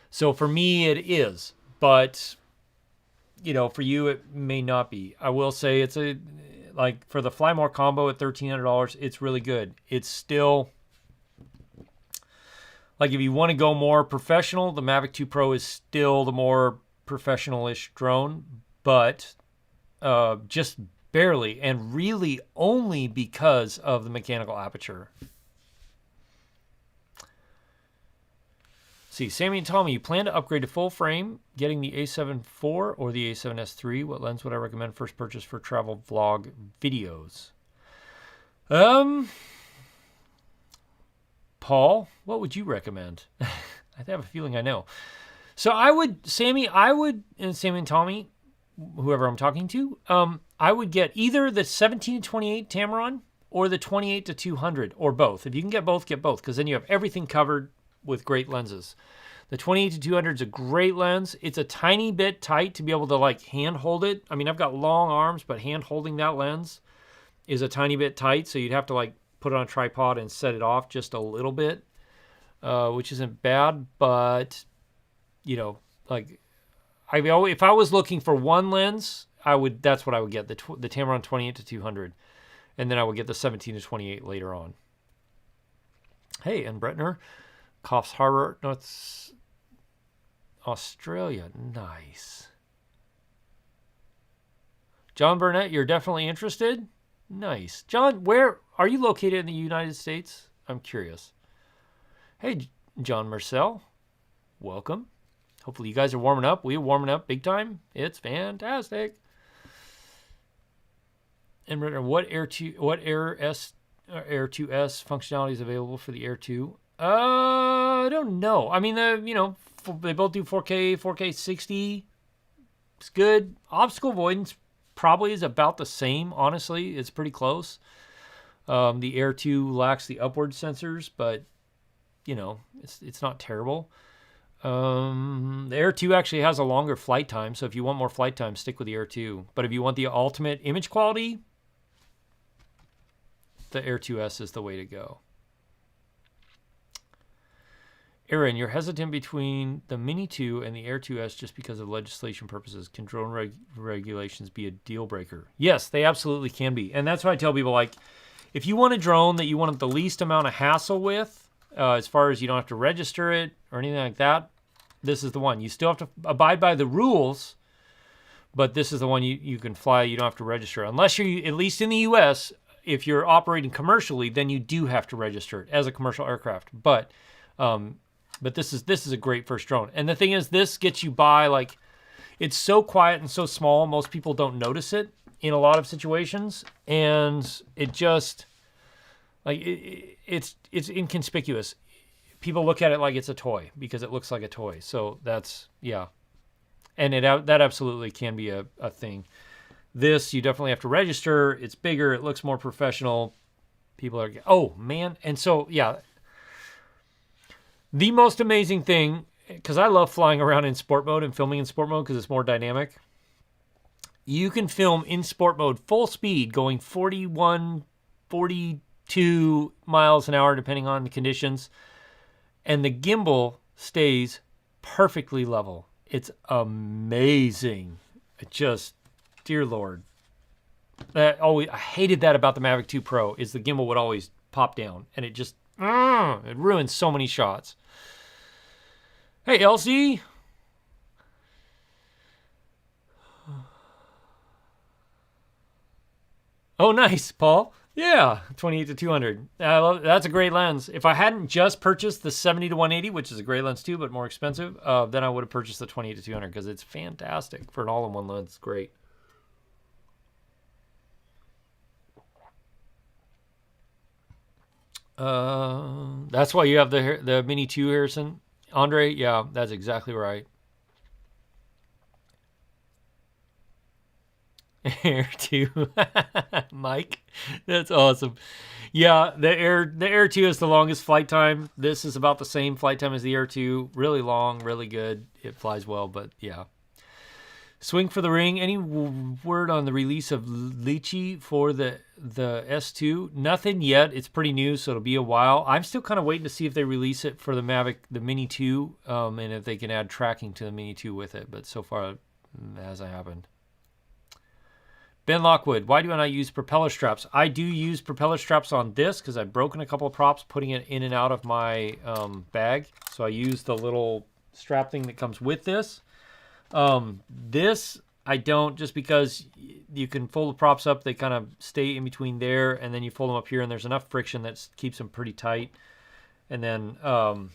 So for me, it is, but for you, it may not be. I will say it's like for the Fly More combo at $1,300, it's really good. It's still, like if you want to go more professional, the Mavic 2 Pro is still the more professional-ish drone, but just barely, and really only because of the mechanical aperture. See, Sammy and Tommy, you plan to upgrade to full frame, getting the A7 IV or the A7S III? What lens would I recommend first purchase for travel vlog videos? Paul, what would you recommend? I have a feeling I know. So Sammy and Tommy, whoever I'm talking to, I would get either the 17-28 Tamron or the 28-200 or both. If you can get both, because then you have everything covered with great lenses. The 28-200 is a great lens. It's a tiny bit tight to be able to like hand hold it. I mean, I've got long arms, but hand holding that lens is a tiny bit tight. So you'd have to like put it on a tripod and set it off just a little bit, which isn't bad. But like if I was looking for one lens, that's what I would get, the Tamron 28-200, and then I would get the 17-28 later on. Hey, and Bretner, Coffs Harbour, North Australia. Nice. John Burnett, you're definitely interested? Nice. John, where are you located in the United States? I'm curious. Hey, John Marcel, welcome. Hopefully you guys are warming up. We're warming up big time. It's fantastic. And Brenner, what Air 2S functionality is available for the Air 2? I don't know. I mean, they both do 4K, 4K 60. It's good. Obstacle avoidance probably is about the same, honestly. It's pretty close. The Air 2 lacks the upward sensors, but, it's not terrible. The Air 2 actually has a longer flight time, so if you want more flight time, stick with the Air 2. But if you want the ultimate image quality, the Air 2S is the way to go. Aaron, you're hesitant between the Mini 2 and the Air 2S just because of legislation purposes. Can drone regulations be a deal breaker? Yes, they absolutely can be. And that's why I tell people, like, if you want a drone that you want the least amount of hassle with, as far as you don't have to register it or anything like that, this is the one. You still have to abide by the rules, but this is the one you can fly. You don't have to register. Unless you're, at least in the U.S., if you're operating commercially, then you do have to register it as a commercial aircraft. But this is a great first drone. And the thing is, this gets you by, like, it's so quiet and so small, most people don't notice it in a lot of situations. And it just, like, it's inconspicuous. People look at it like it's a toy because it looks like a toy. So that's, yeah. And that absolutely can be a thing. This, you definitely have to register. It's bigger. It looks more professional. People are, oh, man. And so, yeah. The most amazing thing, because I love flying around in sport mode and filming in sport mode because it's more dynamic. You can film in sport mode full speed going 41, 42 miles an hour depending on the conditions. And the gimbal stays perfectly level. It's amazing. It just, dear Lord. I hated that about the Mavic 2 Pro is the gimbal would always pop down. And it just, it ruins so many shots. Hey, LC. Oh, nice, Paul. Yeah, 28-200. That's a great lens. If I hadn't just purchased the 70-180, which is a great lens too, but more expensive, then I would have purchased the 28-200 because it's fantastic for an all-in-one lens. Great. That's why you have the Mini 2, Harrison. Andre, yeah, that's exactly right. Air 2. Mike, that's awesome. Yeah, the Air 2 is the longest flight time. This is about the same flight time as the Air 2. Really long, really good. It flies well, but yeah. Swing for the ring. Any word on the release of Lychee for the S2? Nothing yet. It's pretty new, so it'll be a while. I'm still kind of waiting to see if they release it for the Mavic, the Mini 2, and if they can add tracking to the Mini 2 with it. But so far, it hasn't happened. Ben Lockwood, why do I not use propeller straps? I do use propeller straps on this because I've broken a couple of props putting it in and out of my bag. So I use the little strap thing that comes with this. This I don't, just because you can fold the props up. They kind of stay in between there, and then you fold them up here, and there's enough friction that keeps them pretty tight. And then, I'm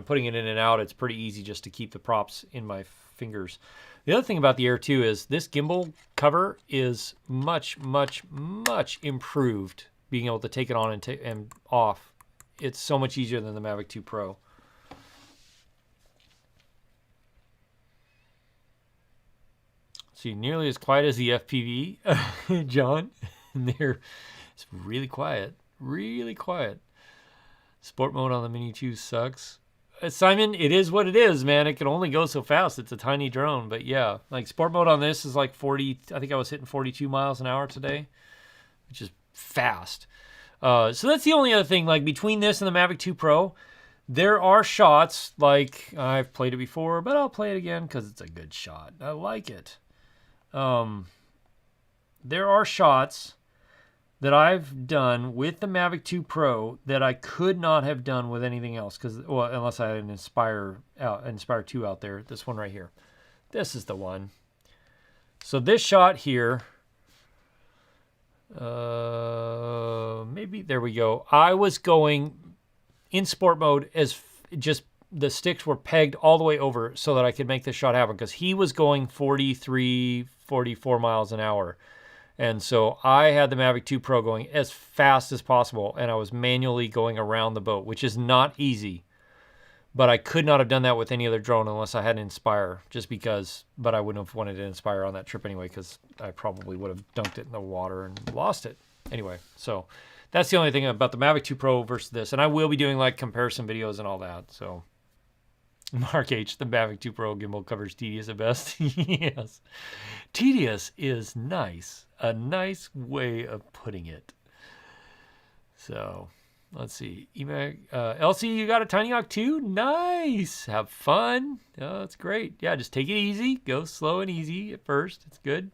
putting it in and out. It's pretty easy just to keep the props in my fingers. The other thing about the Air 2 is this gimbal cover is much, much, much improved, being able to take it on and off. It's so much easier than the Mavic 2 Pro. See, nearly as quiet as the FPV, John. It's really quiet, really quiet. Sport mode on the Mini 2 sucks. Simon, it is what it is, man. It can only go so fast. It's a tiny drone, but yeah, like sport mode on this is like 40. I think I was hitting 42 miles an hour today, which is fast. So that's the only other thing. Like between this and the Mavic 2 Pro, there are shots. Like I've played it before, but I'll play it again because it's a good shot. I like it. There are shots that I've done with the Mavic 2 Pro that I could not have done with anything else, unless I had an Inspire 2 out there. This one right here. This is the one. So this shot here, maybe, there we go. I was going in sport mode as just the sticks were pegged all the way over so that I could make this shot happen, because he was going 43, 44 miles an hour. And so I had the Mavic 2 Pro going as fast as possible, and I was manually going around the boat, which is not easy. But I could not have done that with any other drone unless I had an Inspire, but I wouldn't have wanted an Inspire on that trip anyway, because I probably would have dunked it in the water and lost it. Anyway, so that's the only thing about the Mavic 2 Pro versus this. And I will be doing like comparison videos and all that. So Mark H, the Mavic 2 Pro gimbal covers tedious at best. Yes. Tedious is nice. A nice way of putting it. So, let's see. Elsie, you got a Tiny Hawk too? Nice. Have fun. Oh, that's great. Yeah, just take it easy. Go slow and easy at first. It's good.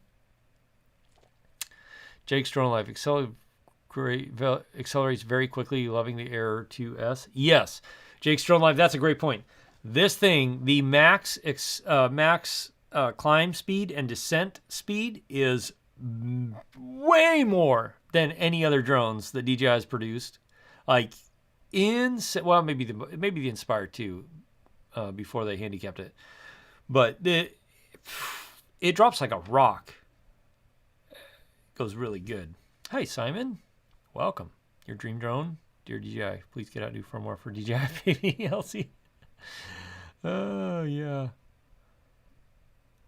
Jake Strong Life accelerates very quickly. Loving the Air 2S. Yes. Jake Strong Life, that's a great point. This thing, the max climb speed and descent speed is way more than any other drones that DJI has produced. Like maybe the Inspire 2 before they handicapped it, but it drops like a rock. It goes really good. Hey Simon, welcome. Your dream drone, dear DJI. Please get out new firmware for DJI baby LC. Oh yeah.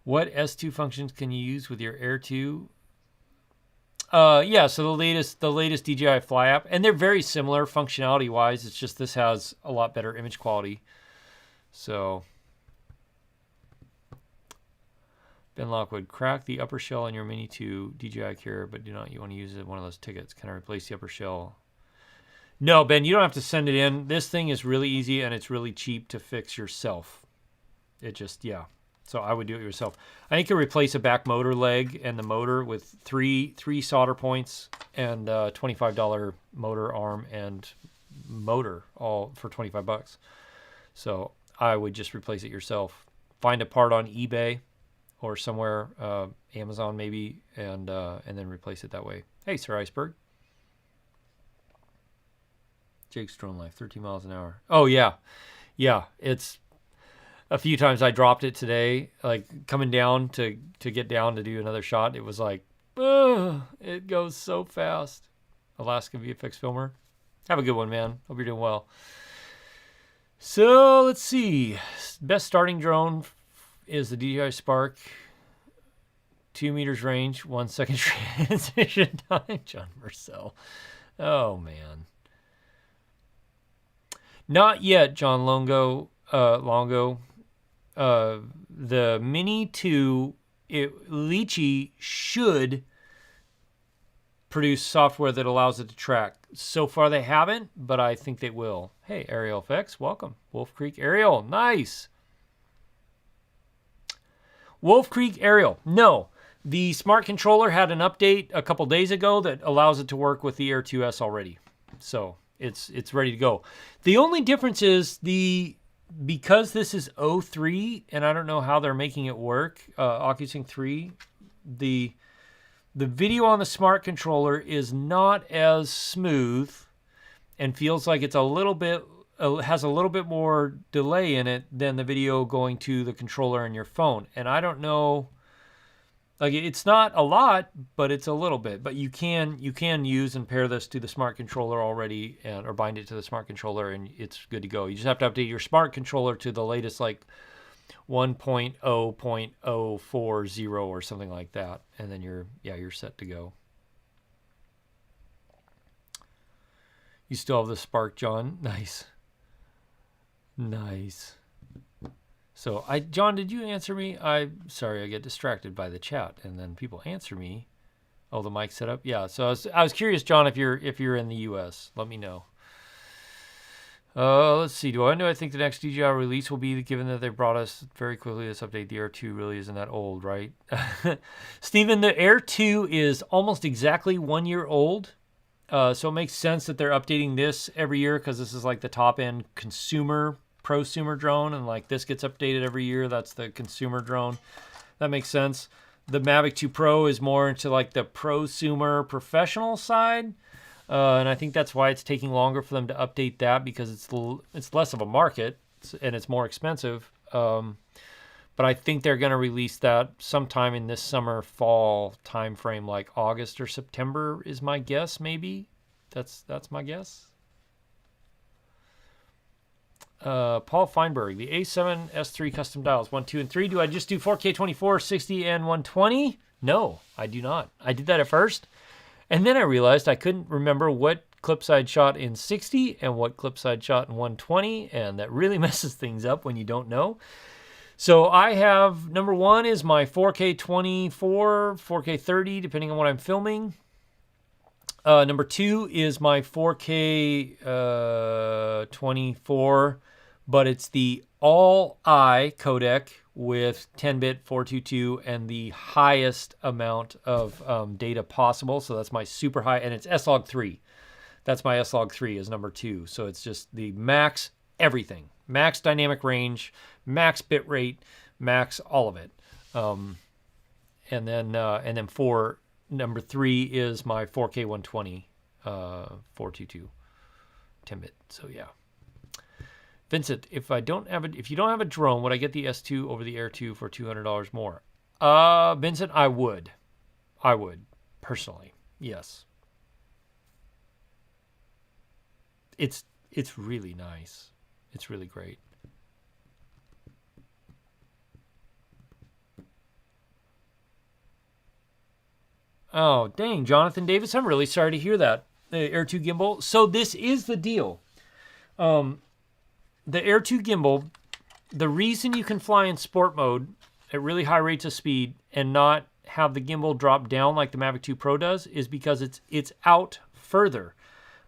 What S2 functions can you use with your Air 2? Yeah, so the latest DJI Fly app, and they're very similar functionality wise. It's just this has a lot better image quality. So Ben Lockwood, crack the upper shell on your Mini 2 DJI carrier, but you want to use one of those tickets. Can I replace the upper shell? No, Ben, you don't have to send it in. This thing is really easy and it's really cheap to fix yourself. Yeah. So I would do it yourself. I think you can replace a back motor leg and the motor with three solder points and $25 motor arm and motor, all for $25. So I would just replace it yourself. Find a part on eBay or somewhere, Amazon maybe, and then replace it that way. Hey, Sir Iceberg. Jake's drone life, 13 miles an hour. Oh yeah, it's. A few times I dropped it today, like coming down to get down to do another shot. It was like, it goes so fast. Alaska VFX Filmer. Have a good one, man. Hope you're doing well. So let's see. Best starting drone is the DJI Spark. 2 meters range, 1 second transition time. John Purcell. Oh, man. Not yet, John Longo. The Mini 2, Lychee should produce software that allows it to track. So far they haven't, but I think they will. Hey, Ariel FX, welcome. Wolf Creek Ariel, nice. Wolf Creek Ariel, no. The smart controller had an update a couple days ago that allows it to work with the Air 2S already. So it's ready to go. The only difference is because this is 03, and I don't know how they're making it work, OcuSync 3, the video on the smart controller is not as smooth and feels like it's a little bit, has a little bit more delay in it than the video going to the controller in your phone. And I don't know, like it's not a lot, but it's a little bit. But you can use and pair this to the smart controller already, or bind it to the smart controller, and it's good to go. You just have to update your smart controller to the latest, like 1.0.040 or something like that, and then you're set to go. You still have the Spark, John? Nice. So John, did you answer me? Sorry, I get distracted by the chat, and then people answer me. Oh, the mic set up. Yeah. So I was curious, John, if you're in the U.S., let me know. Let's see. Do I think the next DJI release will be, given that they brought us very quickly this update? The Air 2 really isn't that old, right? Stephen, the Air 2 is almost exactly 1 year old. So it makes sense that they're updating this every year, because this is like the top end prosumer drone, and like this gets updated every year. That's the consumer drone. That makes sense. The Mavic 2 Pro is more into like the prosumer professional side. And I think that's why it's taking longer for them to update that, because it's less of a market and it's more expensive. But I think they're going to release that sometime in this summer, fall timeframe, like August or September is my guess. Maybe that's my guess. Paul Feinberg, the A7 S3 custom dials 1, 2, and 3. Do I just do 4K 24, 60, and 120? No, I do not. I did that at first. And then I realized I couldn't remember what clips I'd shot in 60 and what clips I'd shot in 120, and that really messes things up when you don't know. So I have, number one is my 4K 24, 4K 30, depending on what I'm filming. Number two is my 4K 24, but it's the all-I codec with 10-bit 422 and the highest amount of data possible. So that's my super high, and it's S-Log 3. That's my S-Log 3 is number two. So it's just the max everything. Max dynamic range, max bit rate, max all of it. And then for number three is my 4K 120 422 10-bit. So yeah. Vincent, if you don't have a drone, would I get the S2 over the Air 2 for $200 more? Vincent, I would personally. Yes. It's really nice. It's really great. Oh, dang, Jonathan Davis, I'm really sorry to hear that. The Air 2 gimbal. So this is the deal. The Air 2 gimbal, the reason you can fly in sport mode at really high rates of speed and not have the gimbal drop down like the Mavic 2 Pro does is because it's out further.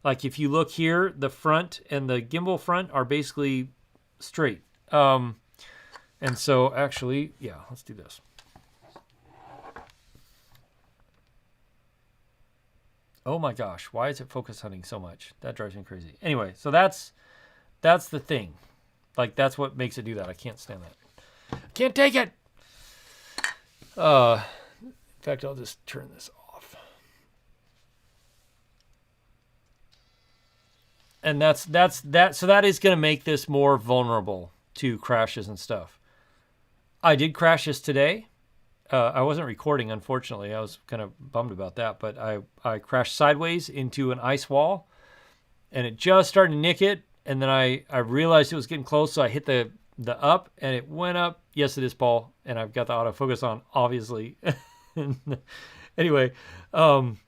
Like if you look here, the front and the gimbal front are basically straight. And so actually, yeah, let's do this. Oh my gosh, why is it focus hunting so much? That drives me crazy. Anyway, so that's the thing. Like, that's what makes it do that. I can't stand that. Can't take it! In fact, I'll just turn this off. And that's that. So that is going to make this more vulnerable to crashes and stuff. I did crash this today. I wasn't recording, unfortunately. I was kind of bummed about that. But I crashed sideways into an ice wall. and it just started to nick it. And then I realized it was getting close, so I hit the up, and it went up. Yes, it is, Paul. And I've got the autofocus on, obviously. Anyway, and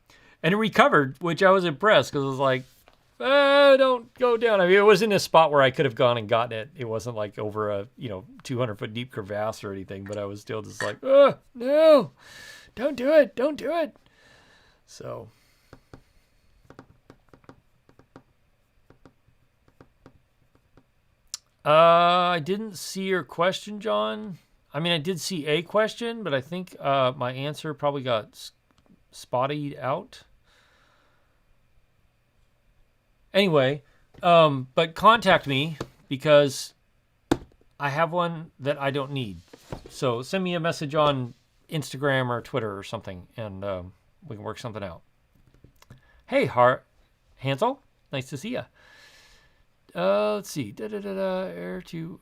it recovered, which I was impressed because I was like, don't go down. I mean, it was in a spot where I could have gone and gotten it. It wasn't like over a 200-foot deep crevasse or anything, but I was still just like, oh no, don't do it, don't do it. So. I didn't see your question, John. I mean, I did see a question, but I think my answer probably got spotted out. Anyway, but contact me because I have one that I don't need. So send me a message on Instagram or Twitter or something, and we can work something out. Hey, Hansel, nice to see you. Let's see. Air to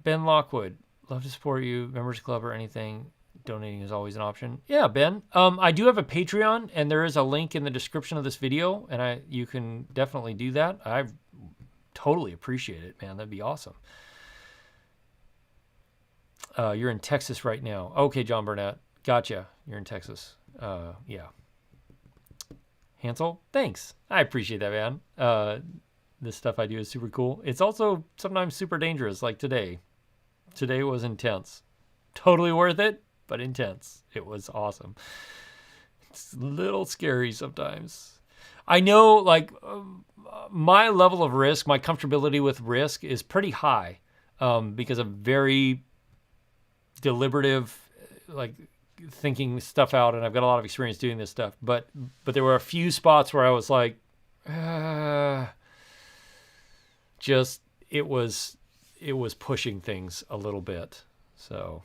Ben Lockwood. Love to support you. Members Club or anything. Donating is always an option. Yeah, Ben. I do have a Patreon, and there is a link in the description of this video, and you can definitely do that. I totally appreciate it, man. That'd be awesome. You're in Texas right now. Okay, John Burnett. Gotcha. You're in Texas. Yeah. Hansel, thanks. I appreciate that, man. This stuff I do is super cool. It's also sometimes super dangerous, like today. Today was intense. Totally worth it, but intense. It was awesome. It's a little scary sometimes. I know, like, my level of risk, my comfortability with risk is pretty high because I'm very deliberative, like, thinking stuff out, and I've got a lot of experience doing this stuff, but there were a few spots where I was like, just it was pushing things a little bit. So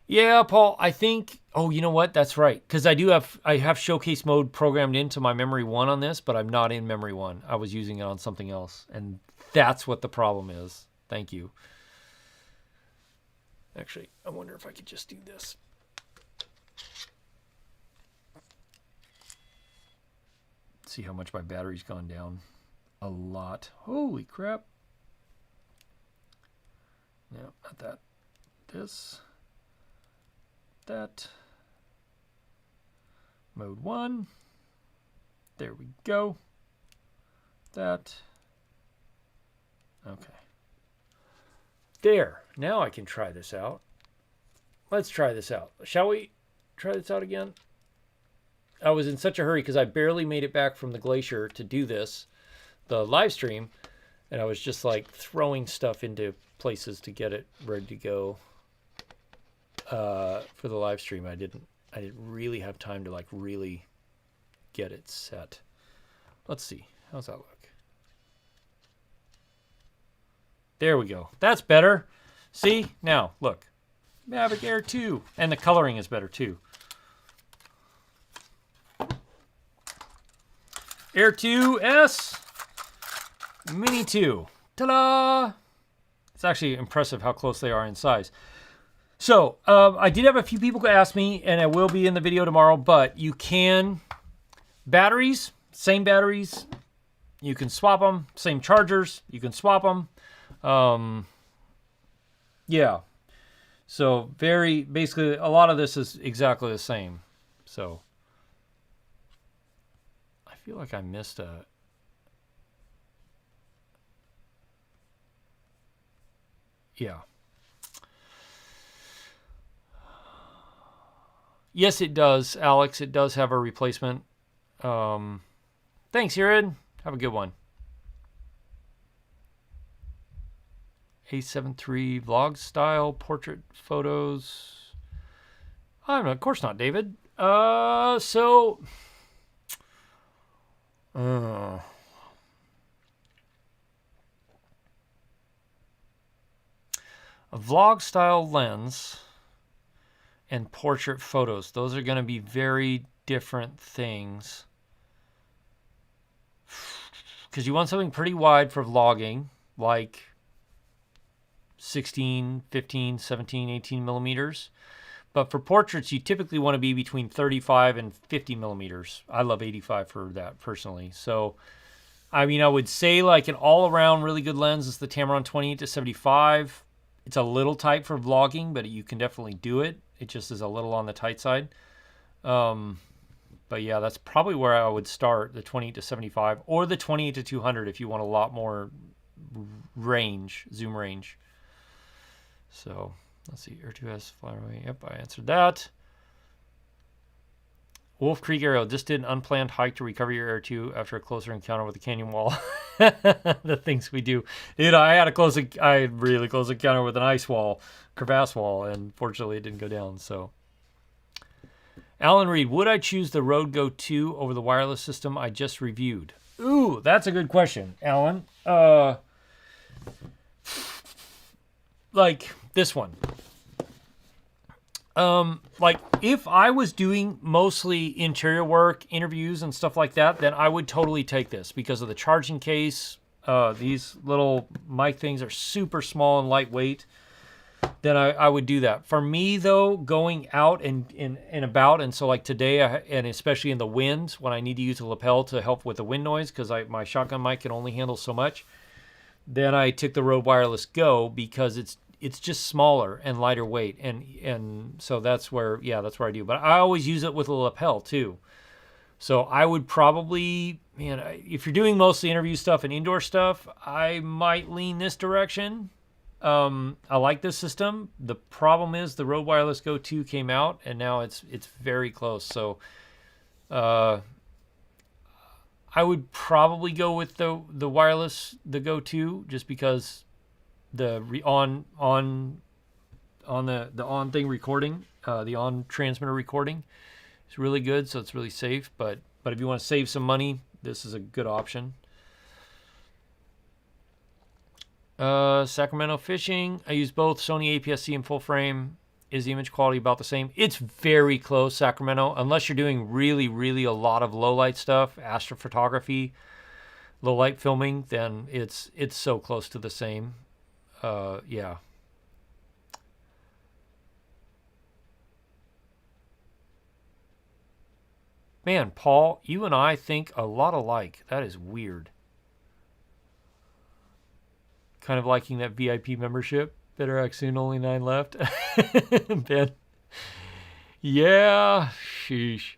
yeah, Paul, I think, oh, you know what? That's right. Because I have showcase mode programmed into my memory 1 on this, but I'm not in memory 1. I was using it on something else, and that's what the problem is. Thank you. Actually, I wonder if I could just do this. See how much my battery's gone down. A lot. Holy crap. No, not that. This. That. Mode 1. There we go. That. Okay. There. Now I can try this out. Let's try this out. Shall we try this out again? I was in such a hurry because I barely made it back from the glacier to do this, the live stream, and I was just like throwing stuff into places to get it ready to go for the live stream. I didn't really have time to like really get it set. Let's see. How's that look? There we go. That's better. See? Now, look. Mavic Air 2. And the coloring is better, too. Air 2S. Mini 2. Ta-da! It's actually impressive how close they are in size. So, I did have a few people ask me, and it will be in the video tomorrow, but you can... Batteries, same batteries. You can swap them. Same chargers. You can swap them. Yeah. So basically a lot of this is exactly the same. So I feel like I missed a, yeah. Yes, it does, Alex. It does have a replacement. Thanks, Jared. Have a good one. A73 vlog style portrait photos. I don't know. Of course not, David. A vlog style lens and portrait photos. Those are going to be very different things. Because you want something pretty wide for vlogging, like 16, 15, 17, 18 millimeters. But for portraits, you typically want to be between 35 and 50 millimeters. I love 85 for that personally. So, I mean, I would say like an all-around really good lens is the Tamron 28-75. It's a little tight for vlogging, but you can definitely do it. It just is a little on the tight side. But yeah, that's probably where I would start, the 28-75 or the 28-200 if you want a lot more range, zoom range. So let's see, Air 2S, fly away. Yep, I answered that. Wolf Creek Aerial just did an unplanned hike to recover your Air 2 after a closer encounter with the canyon wall. The things we do. You know, I had a really close encounter with an ice wall, crevasse wall, and fortunately it didn't go down. So, Alan Reed, would I choose the Rode Go 2 over the wireless system I just reviewed? Ooh, that's a good question, Alan. Like this one. Like if I was doing mostly interior work, interviews and stuff like that, then I would totally take this because of the charging case. These little mic things are super small and lightweight. Then I would do that. For me though, going out and about, and so like today, and especially in the wind, when I need to use a lapel to help with the wind noise, because my shotgun mic can only handle so much, then I took the Rode Wireless Go because it's just smaller and lighter weight, and so that's where I do. But I always use it with a lapel too. So I would probably, man, if you're doing mostly interview stuff and indoor stuff, I might lean this direction. I like this system. The problem is the Rode Wireless Go 2 came out, and now it's very close. So I would probably go with the Go 2, just because the on thing recording, the on transmitter recording is really good, so it's really safe. But if you want to save some money, this is a good option. Sacramento fishing. I use both Sony APS-C and full frame. Is the image quality about the same? It's very close, Sacramento, unless you're doing really, really a lot of low light stuff, astrophotography, low light filming, then it's so close to the same. Yeah. Man, Paul, you and I think a lot alike. That is weird. Kind of liking that VIP membership. Better act soon, only 9 left. Ben. Yeah, sheesh.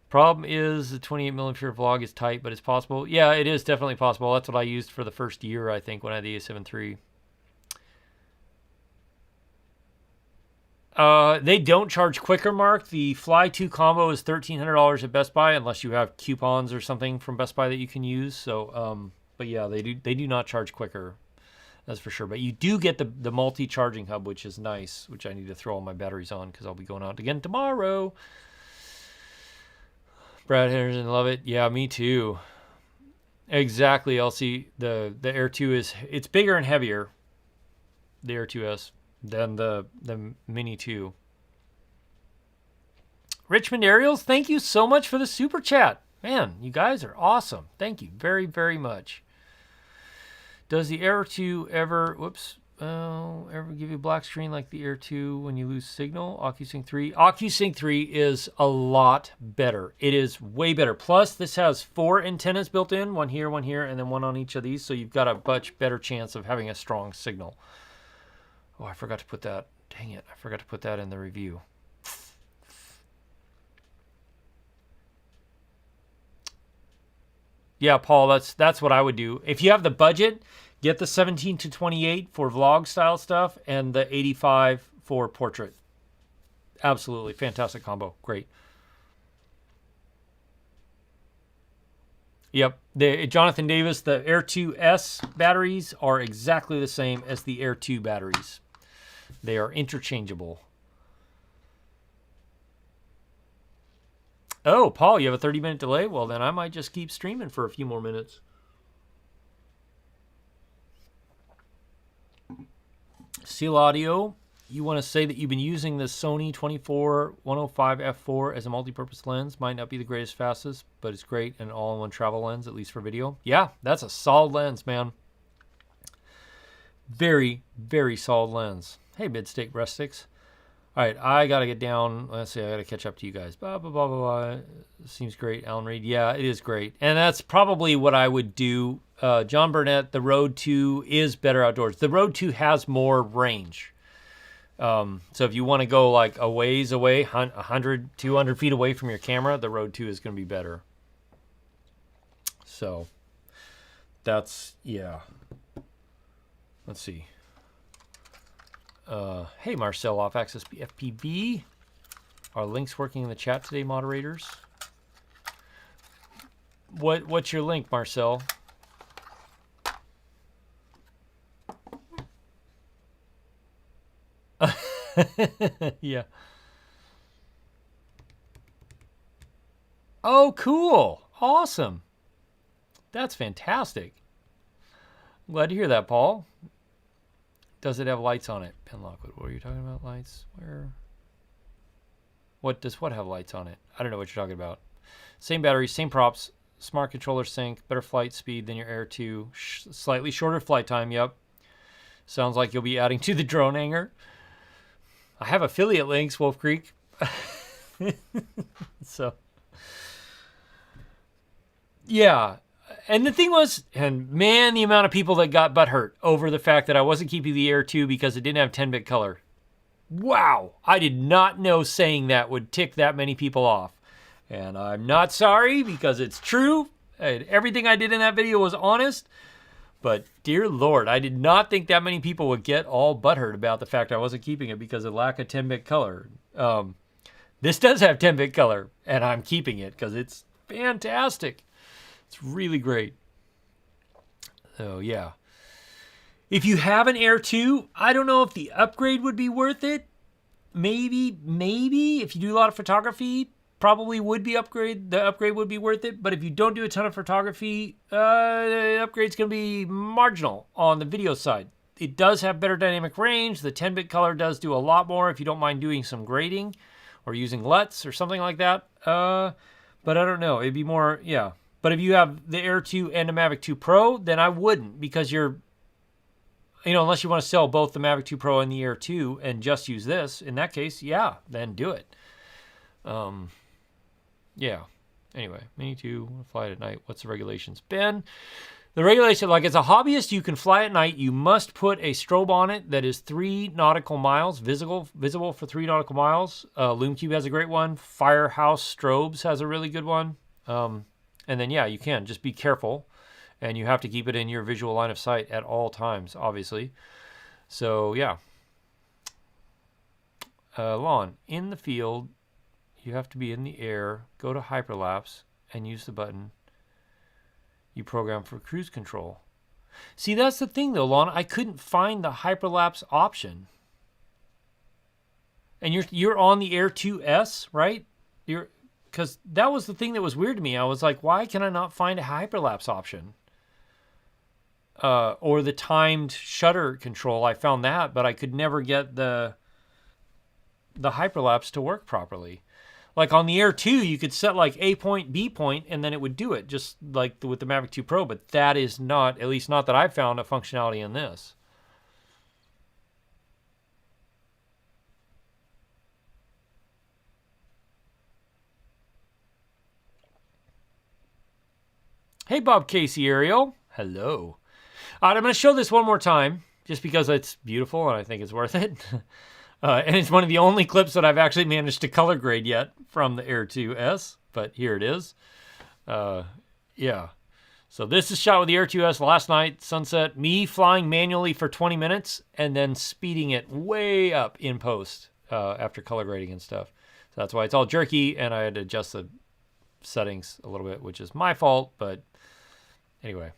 Problem is the 28mm vlog is tight, but it's possible. Yeah, it is definitely possible. That's what I used for the first year, I think, when I had the A7 III. They don't charge quicker, Mark. The Fly 2 combo is $1,300 at Best Buy, unless you have coupons or something from Best Buy that you can use. So, but yeah, they do not charge quicker. That's for sure. But you do get the multi-charging hub, which is nice, which I need to throw all my batteries on because I'll be going out again tomorrow. Brad Henderson, love it. Yeah, me too. Exactly, Elsie. The Air 2 it's bigger and heavier, the Air 2S, than the Mini 2. Richmond Aerials, thank you so much for the super chat. Man, you guys are awesome. Thank you very, very much. Does the Air 2 ever give you a black screen like the Air 2 when you lose signal? OcuSync 3. OcuSync 3 is a lot better. It is way better. Plus, this has 4 antennas built in, one here, and then one on each of these. So you've got a much better chance of having a strong signal. Oh, I forgot to put that. Dang it. I forgot to put that in the review. Yeah, Paul, that's what I would do. If you have the budget, get the 17-28 for vlog style stuff and the 85 for portrait. Absolutely. Fantastic combo. Great. Yep. Jonathan Davis, the Air 2S batteries are exactly the same as the Air 2 batteries. They are interchangeable. Oh, Paul, you have a 30-minute delay? Well, then I might just keep streaming for a few more minutes. Seal Audio, you want to say that you've been using the Sony 24-105 f4 as a multi-purpose lens. Might not be the greatest, fastest, but it's great, an all-in-one travel lens, at least for video. Yeah, that's a solid lens, man. Very, very solid lens. Hey, Mid-State Rustics. All right, I got to get down. Let's see, I got to catch up to you guys. Blah, blah, blah, blah, blah. Seems great, Alan Reed. Yeah, it is great. And that's probably what I would do. John Burnett, the Rode 2 is better outdoors. The Rode 2 has more range. So if you want to go like a ways away, 100, 200 feet away from your camera, the Rode 2 is going to be better. So that's, yeah. Let's see. Hey, Marcel, off-access FPV. Are links working in the chat today, moderators? What's your link, Marcel? Yeah. Oh, cool. Awesome. That's fantastic. I'm glad to hear that, Paul. Does it have lights on it? Pen Lockwood. What are you talking about? Lights? Where? What does what have lights on it? I don't know what you're talking about. Same battery, same props, smart controller sync, better flight speed than your Air 2. Slightly shorter flight time, yep. Sounds like you'll be adding to the drone hangar. I have affiliate links, Wolf Creek. So, yeah. And the thing was, and man, the amount of people that got butthurt over the fact that I wasn't keeping the Air 2 because it didn't have 10-bit color. Wow. I did not know saying that would tick that many people off. And I'm not sorry because it's true. And everything I did in that video was honest. But dear Lord, I did not think that many people would get all butthurt about the fact I wasn't keeping it because of lack of 10-bit color. This does have 10-bit color, and I'm keeping it because it's fantastic. It's really great. So, yeah. If you have an Air 2, I don't know if the upgrade would be worth it. Maybe. If you do a lot of photography, probably would be upgrade. The upgrade would be worth it. But if you don't do a ton of photography, the upgrade's going to be marginal on the video side. It does have better dynamic range. The 10-bit color does do a lot more if you don't mind doing some grading or using LUTs or something like that. But I don't know. It'd be more, yeah. But if you have the Air 2 and the Mavic 2 Pro, then I wouldn't because you're, unless you want to sell both the Mavic 2 Pro and the Air 2 and just use this, in that case, yeah, then do it. Yeah. Anyway, Mini 2, fly it at night. What's the regulations? Ben, the regulation, like as a hobbyist, you can fly at night. You must put a strobe on it that is 3 nautical miles, visible for 3 nautical miles. LoomCube has a great one. Firehouse Strobes has a really good one. And then, yeah, you can. Just be careful. And you have to keep it in your visual line of sight at all times, obviously. So, yeah. Lon, in the field, you have to be in the air, go to hyperlapse, and use the button you program for cruise control. See, that's the thing, though, Lon. I couldn't find the hyperlapse option. And you're on the Air 2S, right? Because that was the thing that was weird to me. I was like, why can I not find a hyperlapse option? Or the timed shutter control. I found that, but I could never get the hyperlapse to work properly. Like on the Air 2, you could set like A point, B point, and then it would do it, just like with the Mavic 2 Pro. But that is not, at least not that I've found, a functionality in this. Hey, Bob Casey Ariel. Hello. All right, I'm going to show this one more time, just because it's beautiful and I think it's worth it. And it's one of the only clips that I've actually managed to color grade yet from the Air 2S, but here it is. Yeah. So this is shot with the Air 2S last night, sunset, me flying manually for 20 minutes and then speeding it way up in post after color grading and stuff. So that's why it's all jerky, and I had to adjust the settings a little bit, which is my fault, but anyway,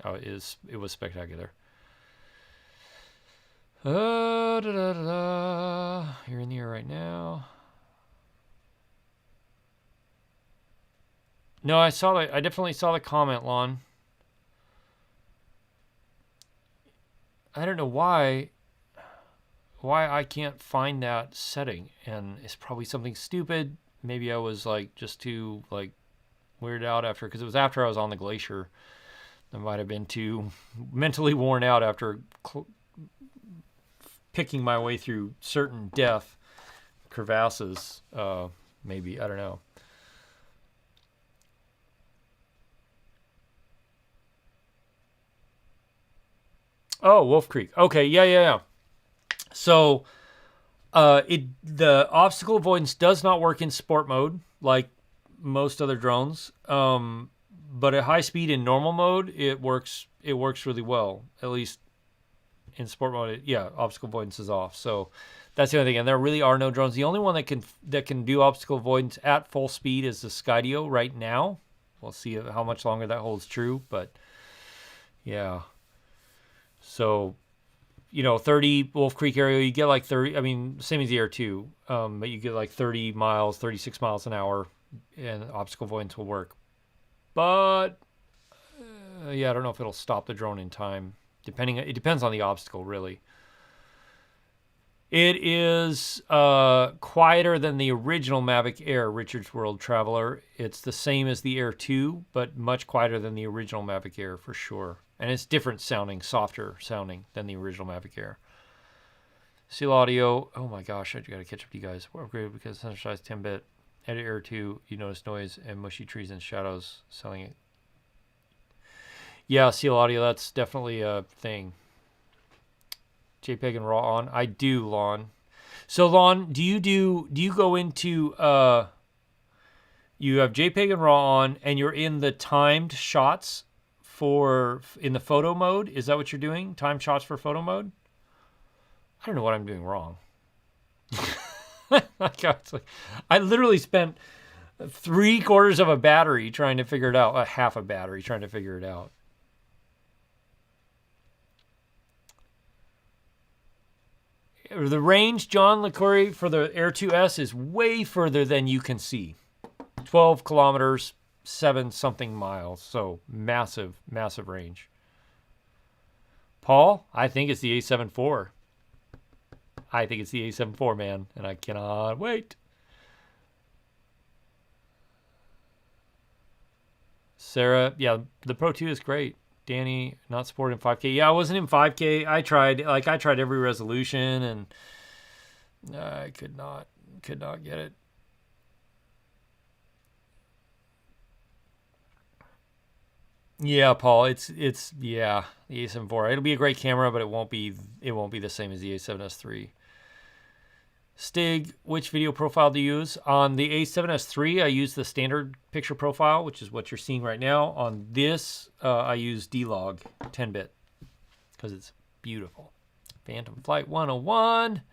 it was spectacular. You're in the air right now. No, I definitely saw the comment, Lon. I don't know why I can't find that setting, and it's probably something stupid. Maybe I was like just too like weirded out after, because it was after I was on the glacier. I might have been too mentally worn out after picking my way through certain death crevasses. Maybe, I don't know. Oh, Wolf Creek. Okay, yeah. So, the obstacle avoidance does not work in sport mode like most other drones. But at high speed in normal mode, it works really well. At least in sport mode, obstacle avoidance is off. So that's the only thing. And there really are no drones. The only one that can do obstacle avoidance at full speed is the Skydio right now. We'll see how much longer that holds true, but yeah. So, 30 Wolf Creek area, you get like 30. I mean, same as the Air 2, but you get like 30 miles, 36 miles an hour, and obstacle avoidance will work. But I don't know if it'll stop the drone in time. It depends on the obstacle, really. It is quieter than the original Mavic Air, Richard's World Traveler. It's the same as the Air 2, but much quieter than the original Mavic Air for sure. And it's different sounding, softer sounding than the original Mavic Air. Seal audio. Oh my gosh, I got to catch up to you guys. We're upgraded because Sunshine 10-bit. Edit Air 2, you notice noise and mushy trees and shadows selling it. Yeah, seal audio, that's definitely a thing. JPEG and RAW on. I do, Lon. So, Lon, do you go into, you have JPEG and RAW on, and you're in the timed shots in the photo mode? Is that what you're doing? Timed shots for photo mode? I don't know what I'm doing wrong. I literally spent 3/4 of a battery trying to figure it out. Half a battery trying to figure it out. The range, John LeCoury, for the Air 2S is way further than you can see. 12 kilometers, 7-something miles. So massive, massive range. Paul, I think it's the A7 IV. I think it's the A7 IV, man, and I cannot wait. Sarah, yeah, the Pro 2 is great. Danny, not supporting 5K. Yeah, I wasn't in 5K. I tried every resolution, and I could not get it. Yeah, Paul, it's the A7 IV. It'll be a great camera, but it won't be the same as the A7S III. Stig, which video profile do you use? On the A7S III, I use the standard picture profile, which is what you're seeing right now. On this, I use D-Log 10-bit because it's beautiful. Phantom Flight 101.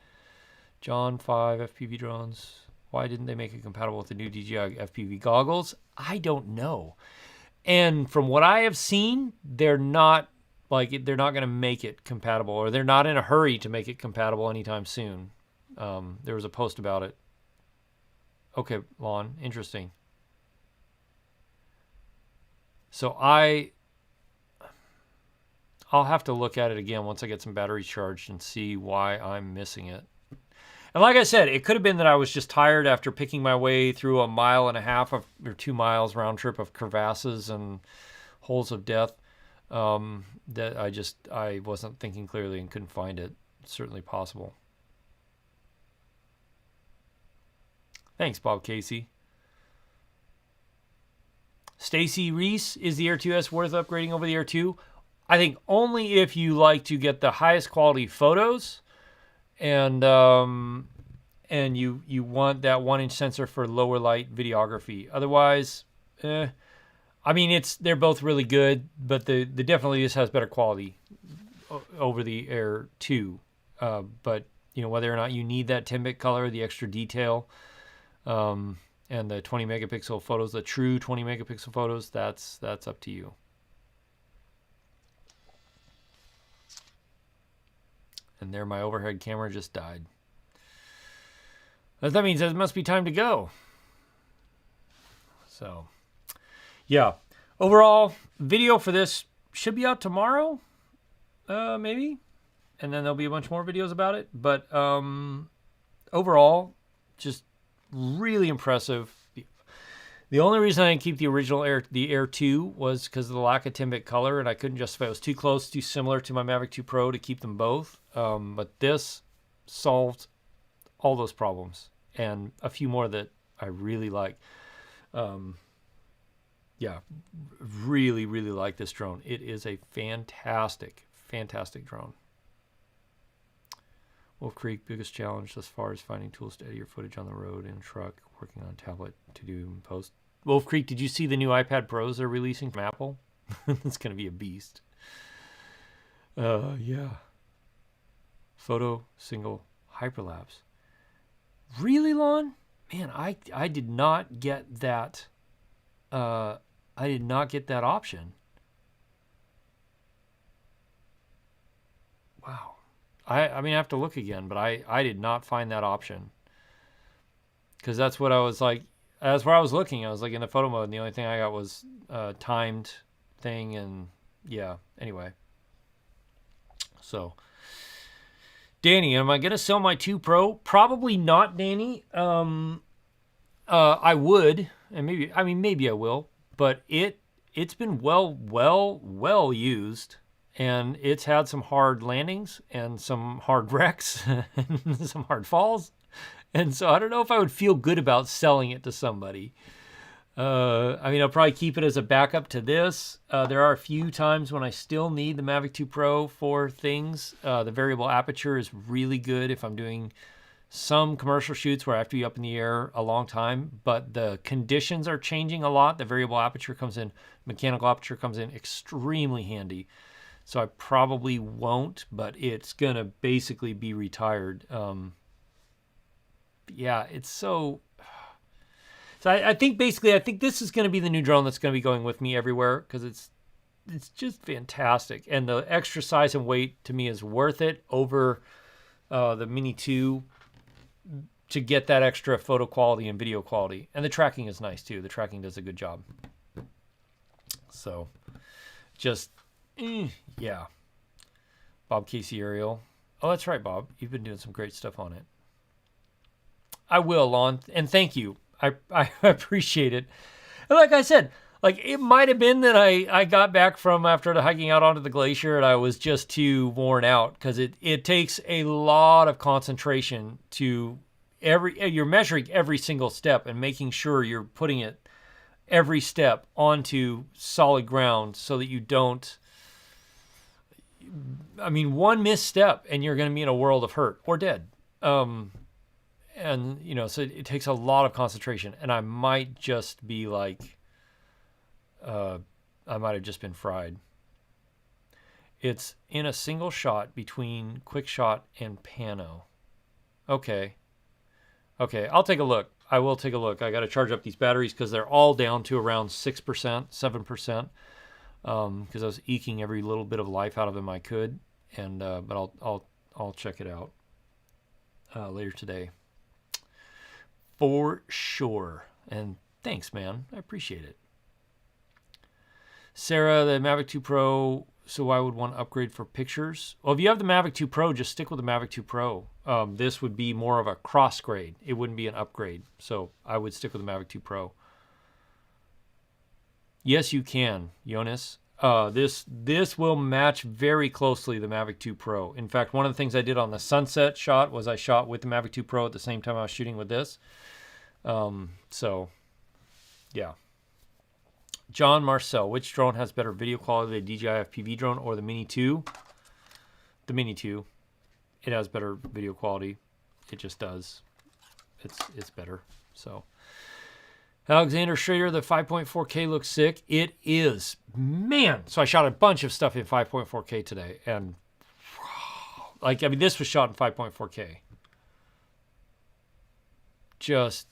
John 5 FPV drones. Why didn't they make it compatible with the new DJI FPV goggles? I don't know. And from what I have seen, they're not going to make it compatible, or they're not in a hurry to make it compatible anytime soon. There was a post about it. Okay, Lon, interesting. So I'll have to look at it again once I get some batteries charged and see why I'm missing it. And like I said, it could have been that I was just tired after picking my way through 1.5 miles or 2 miles round trip of crevasses and holes of death. That I wasn't thinking clearly and couldn't find it. It's certainly possible. Thanks, Bob Casey. Stacy Reese, is the Air 2S worth upgrading over the Air 2? I think only if you like to get the highest quality photos, and you want that 1-inch sensor for lower light videography. Otherwise, I mean, they're both really good, but the definitely this has better quality over the Air 2. But whether or not you need that 10-bit color, the extra detail, and the 20 megapixel photos, the true 20 megapixel photos, that's up to you. And there, my overhead camera just died. That means it must be time to go. So, yeah. Overall, video for this should be out tomorrow, maybe. And then there'll be a bunch more videos about it. But overall, just really impressive. The only reason I didn't keep the original Air 2 was because of the lack of 10-bit color, and I couldn't justify it. It was too close, too similar to my Mavic 2 Pro to keep them both. But this solved all those problems. and a few more that I really like. Yeah, really, really like this drone. It is a fantastic, fantastic drone. Wolf Creek, biggest challenge thus far is finding tools to edit your footage on the road in a truck, working on a tablet to do in post. Wolf Creek, did you see the new iPad Pros they're releasing from Apple? It's going to be a beast. Yeah. Photo, single, hyperlapse. Really, Lon? Man, I did not get that. I did not get that option. Wow. I mean, I have to look again, but I did not find that option. Because that's what I was like. That's where I was looking. I was like in the photo mode, and the only thing I got was timed thing, and yeah. Anyway. So, Danny, am I gonna sell my 2 Pro? Probably not, Danny. I would, and maybe I will, but it's been well used, and it's had some hard landings and some hard wrecks and some hard falls, and so I don't know if I would feel good about selling it to somebody. I'll probably keep it as a backup to this. There are a few times when I still need the Mavic 2 Pro for things. The variable aperture is really good if I'm doing some commercial shoots where I have to be up in the air a long time, but the conditions are changing a lot. The variable aperture comes in, mechanical aperture comes in extremely handy. So I probably won't, but it's going to basically be retired. Yeah, it's so... So I think this is going to be the new drone that's going to be going with me everywhere, because it's just fantastic. And the extra size and weight to me is worth it over the Mini 2 to get that extra photo quality and video quality. And the tracking is nice too. The tracking does a good job. So just, yeah. Bob Casey Ariel. Oh, that's right, Bob. You've been doing some great stuff on it. I will, Lon. And thank you. I appreciate it. And like I said, like it might have been that I got back from after the hiking out onto the glacier and I was just too worn out, because it takes a lot of concentration to you're measuring every single step and making sure you're putting it every step onto solid ground so that you don't, one misstep and you're going to be in a world of hurt or dead. And, so it takes a lot of concentration, and I might just be like, I might have just been fried. It's in a single shot between quick shot and pano. Okay, I'll take a look. I will take a look. I got to charge up these batteries because they're all down to around 6%, 7%, because I was eking every little bit of life out of them I could, and but I'll check it out later today. For sure. And thanks, man. I appreciate it. Sarah, the Mavic 2 Pro, so I would want to upgrade for pictures. Well, if you have the Mavic 2 Pro, just stick with the Mavic 2 Pro. This would be more of a cross grade. It wouldn't be an upgrade. So I would stick with the Mavic 2 Pro. Yes, you can, Jonas. This will match very closely the Mavic 2 Pro. In fact, one of the things I did on the sunset shot was I shot with the Mavic 2 Pro at the same time I was shooting with this. So, yeah. John Marcel, which drone has better video quality, the DJI FPV drone or the Mini 2? The Mini 2. It has better video quality. It just does. It's better. So, Alexander Schrader, the 5.4K looks sick. It is. Man. So I shot a bunch of stuff in 5.4K today. And, this was shot in 5.4K. Just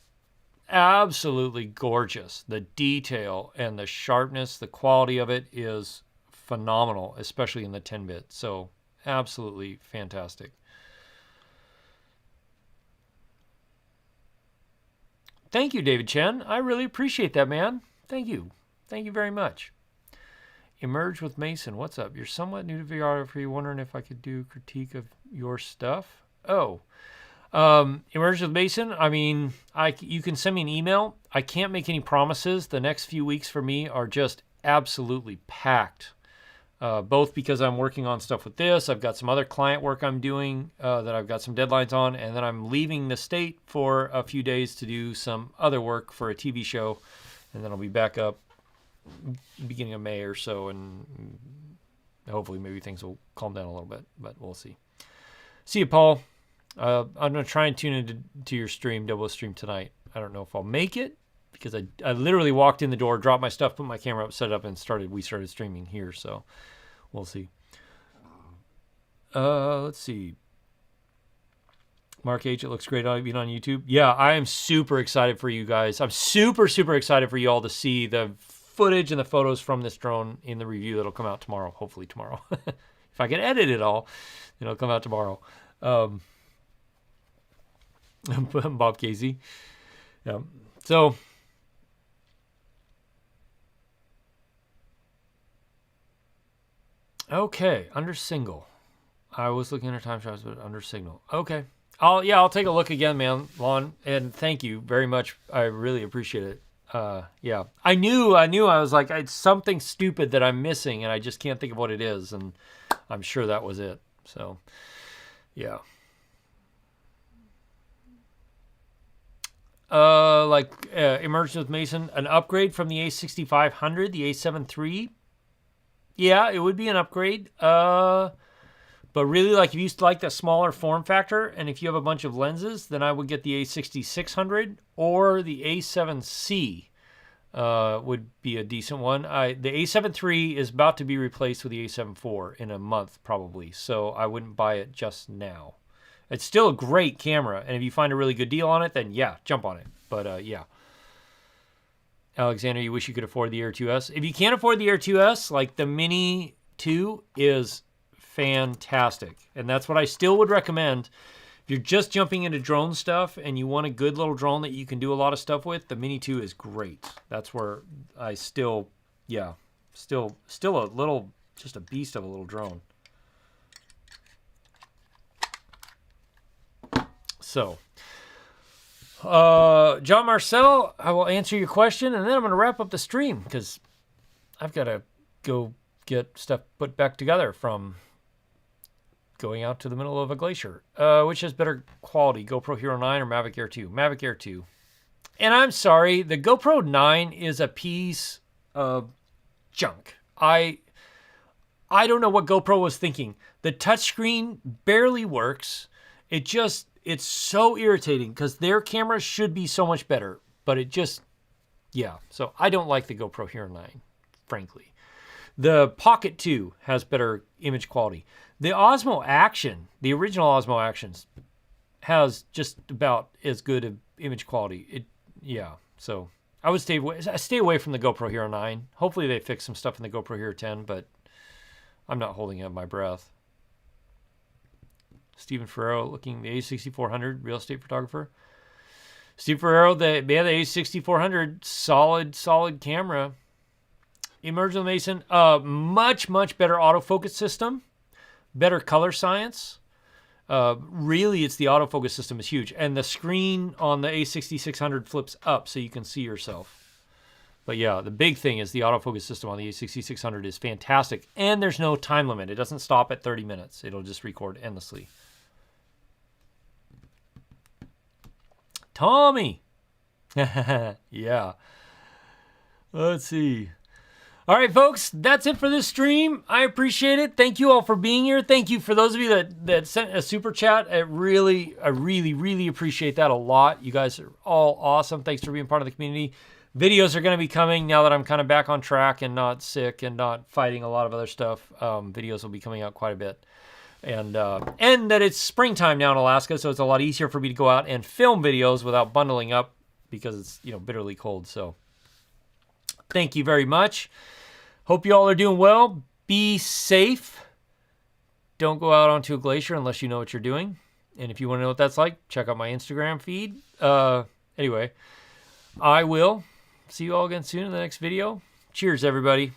absolutely gorgeous. The detail and the sharpness, the quality of it is phenomenal, especially in the 10-bit. So absolutely fantastic. Thank you, David Chen. I really appreciate that, man. Thank you. Thank you very much. Emerge with Mason. What's up? You're somewhat new to videography. Wondering if I could do critique of your stuff. Oh. Emerge with Mason. You can send me an email. I can't make any promises. The next few weeks for me are just absolutely packed. both because I'm working on stuff with this. I've got some other client work I'm doing that I've got some deadlines on, and then I'm leaving the state for a few days to do some other work for a TV show, and then I'll be back up beginning of May or so, and hopefully maybe things will calm down a little bit, but we'll see. See you, Paul. I'm going to try and tune into your stream, Double Stream tonight. I don't know if I'll make it, because I literally walked in the door, dropped my stuff, put my camera up, set it up, and we started streaming here, so we'll see. Let's see. Mark H, it looks great on YouTube. Yeah, I am super excited for you guys. I'm super, super excited for you all to see the footage and the photos from this drone in the review that'll come out tomorrow, hopefully tomorrow. If I can edit it all, it'll come out tomorrow. Bob Casey. Yeah. So, okay, under single. I was looking at time shots, but under signal. Okay. I'll take a look again, man, Lon, and thank you very much. I really appreciate it. Yeah, I knew I was like, it's something stupid that I'm missing, and I just can't think of what it is, and I'm sure that was it. So, yeah. Emerged with Mason, an upgrade from the A6500, the A7 III. Yeah, it would be an upgrade. But really, like, if you like the smaller form factor, and if you have a bunch of lenses, then I would get the A6600 or the A7C would be a decent one. The A7 III is about to be replaced with the A7 IV in a month, probably. So I wouldn't buy it just now. It's still a great camera, and if you find a really good deal on it, then yeah, jump on it. But yeah. Alexander, you wish you could afford the Air 2S. If you can't afford the Air 2S, like the Mini 2 is fantastic, and that's what I still would recommend. If you're just jumping into drone stuff and you want a good little drone that you can do a lot of stuff with, the Mini 2 is great. That's where I still a little, just a beast of a little drone. So, John Marcel, I will answer your question, and then I'm going to wrap up the stream because I've got to go get stuff put back together from going out to the middle of a glacier. Which has better quality, GoPro Hero 9 or Mavic Air 2? Mavic Air 2. And I'm sorry, the GoPro 9 is a piece of junk. I don't know what GoPro was thinking. The touchscreen barely works. It's so irritating because their cameras should be so much better, but it just, yeah. So I don't like the GoPro Hero 9, frankly. The Pocket 2 has better image quality. The Osmo Action, the original Osmo Actions, has just about as good of image quality. Yeah. So I would stay away from the GoPro Hero 9. Hopefully they fix some stuff in the GoPro Hero 10, but I'm not holding up my breath. Stephen Ferrero looking the A6400 real estate photographer. Steve Ferrero, the A6400 solid camera. Emergent Mason, much better autofocus system, better color science. Really, it's the autofocus system is huge, and the screen on the A6600 flips up so you can see yourself. But yeah, the big thing is the autofocus system on the A6600 is fantastic, and there's no time limit. It doesn't stop at 30 minutes. It'll just record endlessly. Tommy! Yeah. Let's see. All right, folks, that's it for this stream. I appreciate it. Thank you all for being here. Thank you for those of you that sent a super chat. I really appreciate that a lot. You guys are all awesome. Thanks for being part of the community. Videos are going to be coming now that I'm kind of back on track and not sick and not fighting a lot of other stuff. Videos will be coming out quite a bit. And that it's springtime now in Alaska, so it's a lot easier for me to go out and film videos without bundling up because it's, bitterly cold. So thank you very much. Hope you all are doing well. Be safe. Don't go out onto a glacier unless you know what you're doing. And if you want to know what that's like, check out my Instagram feed. Anyway, I will see you all again soon in the next video. Cheers, everybody.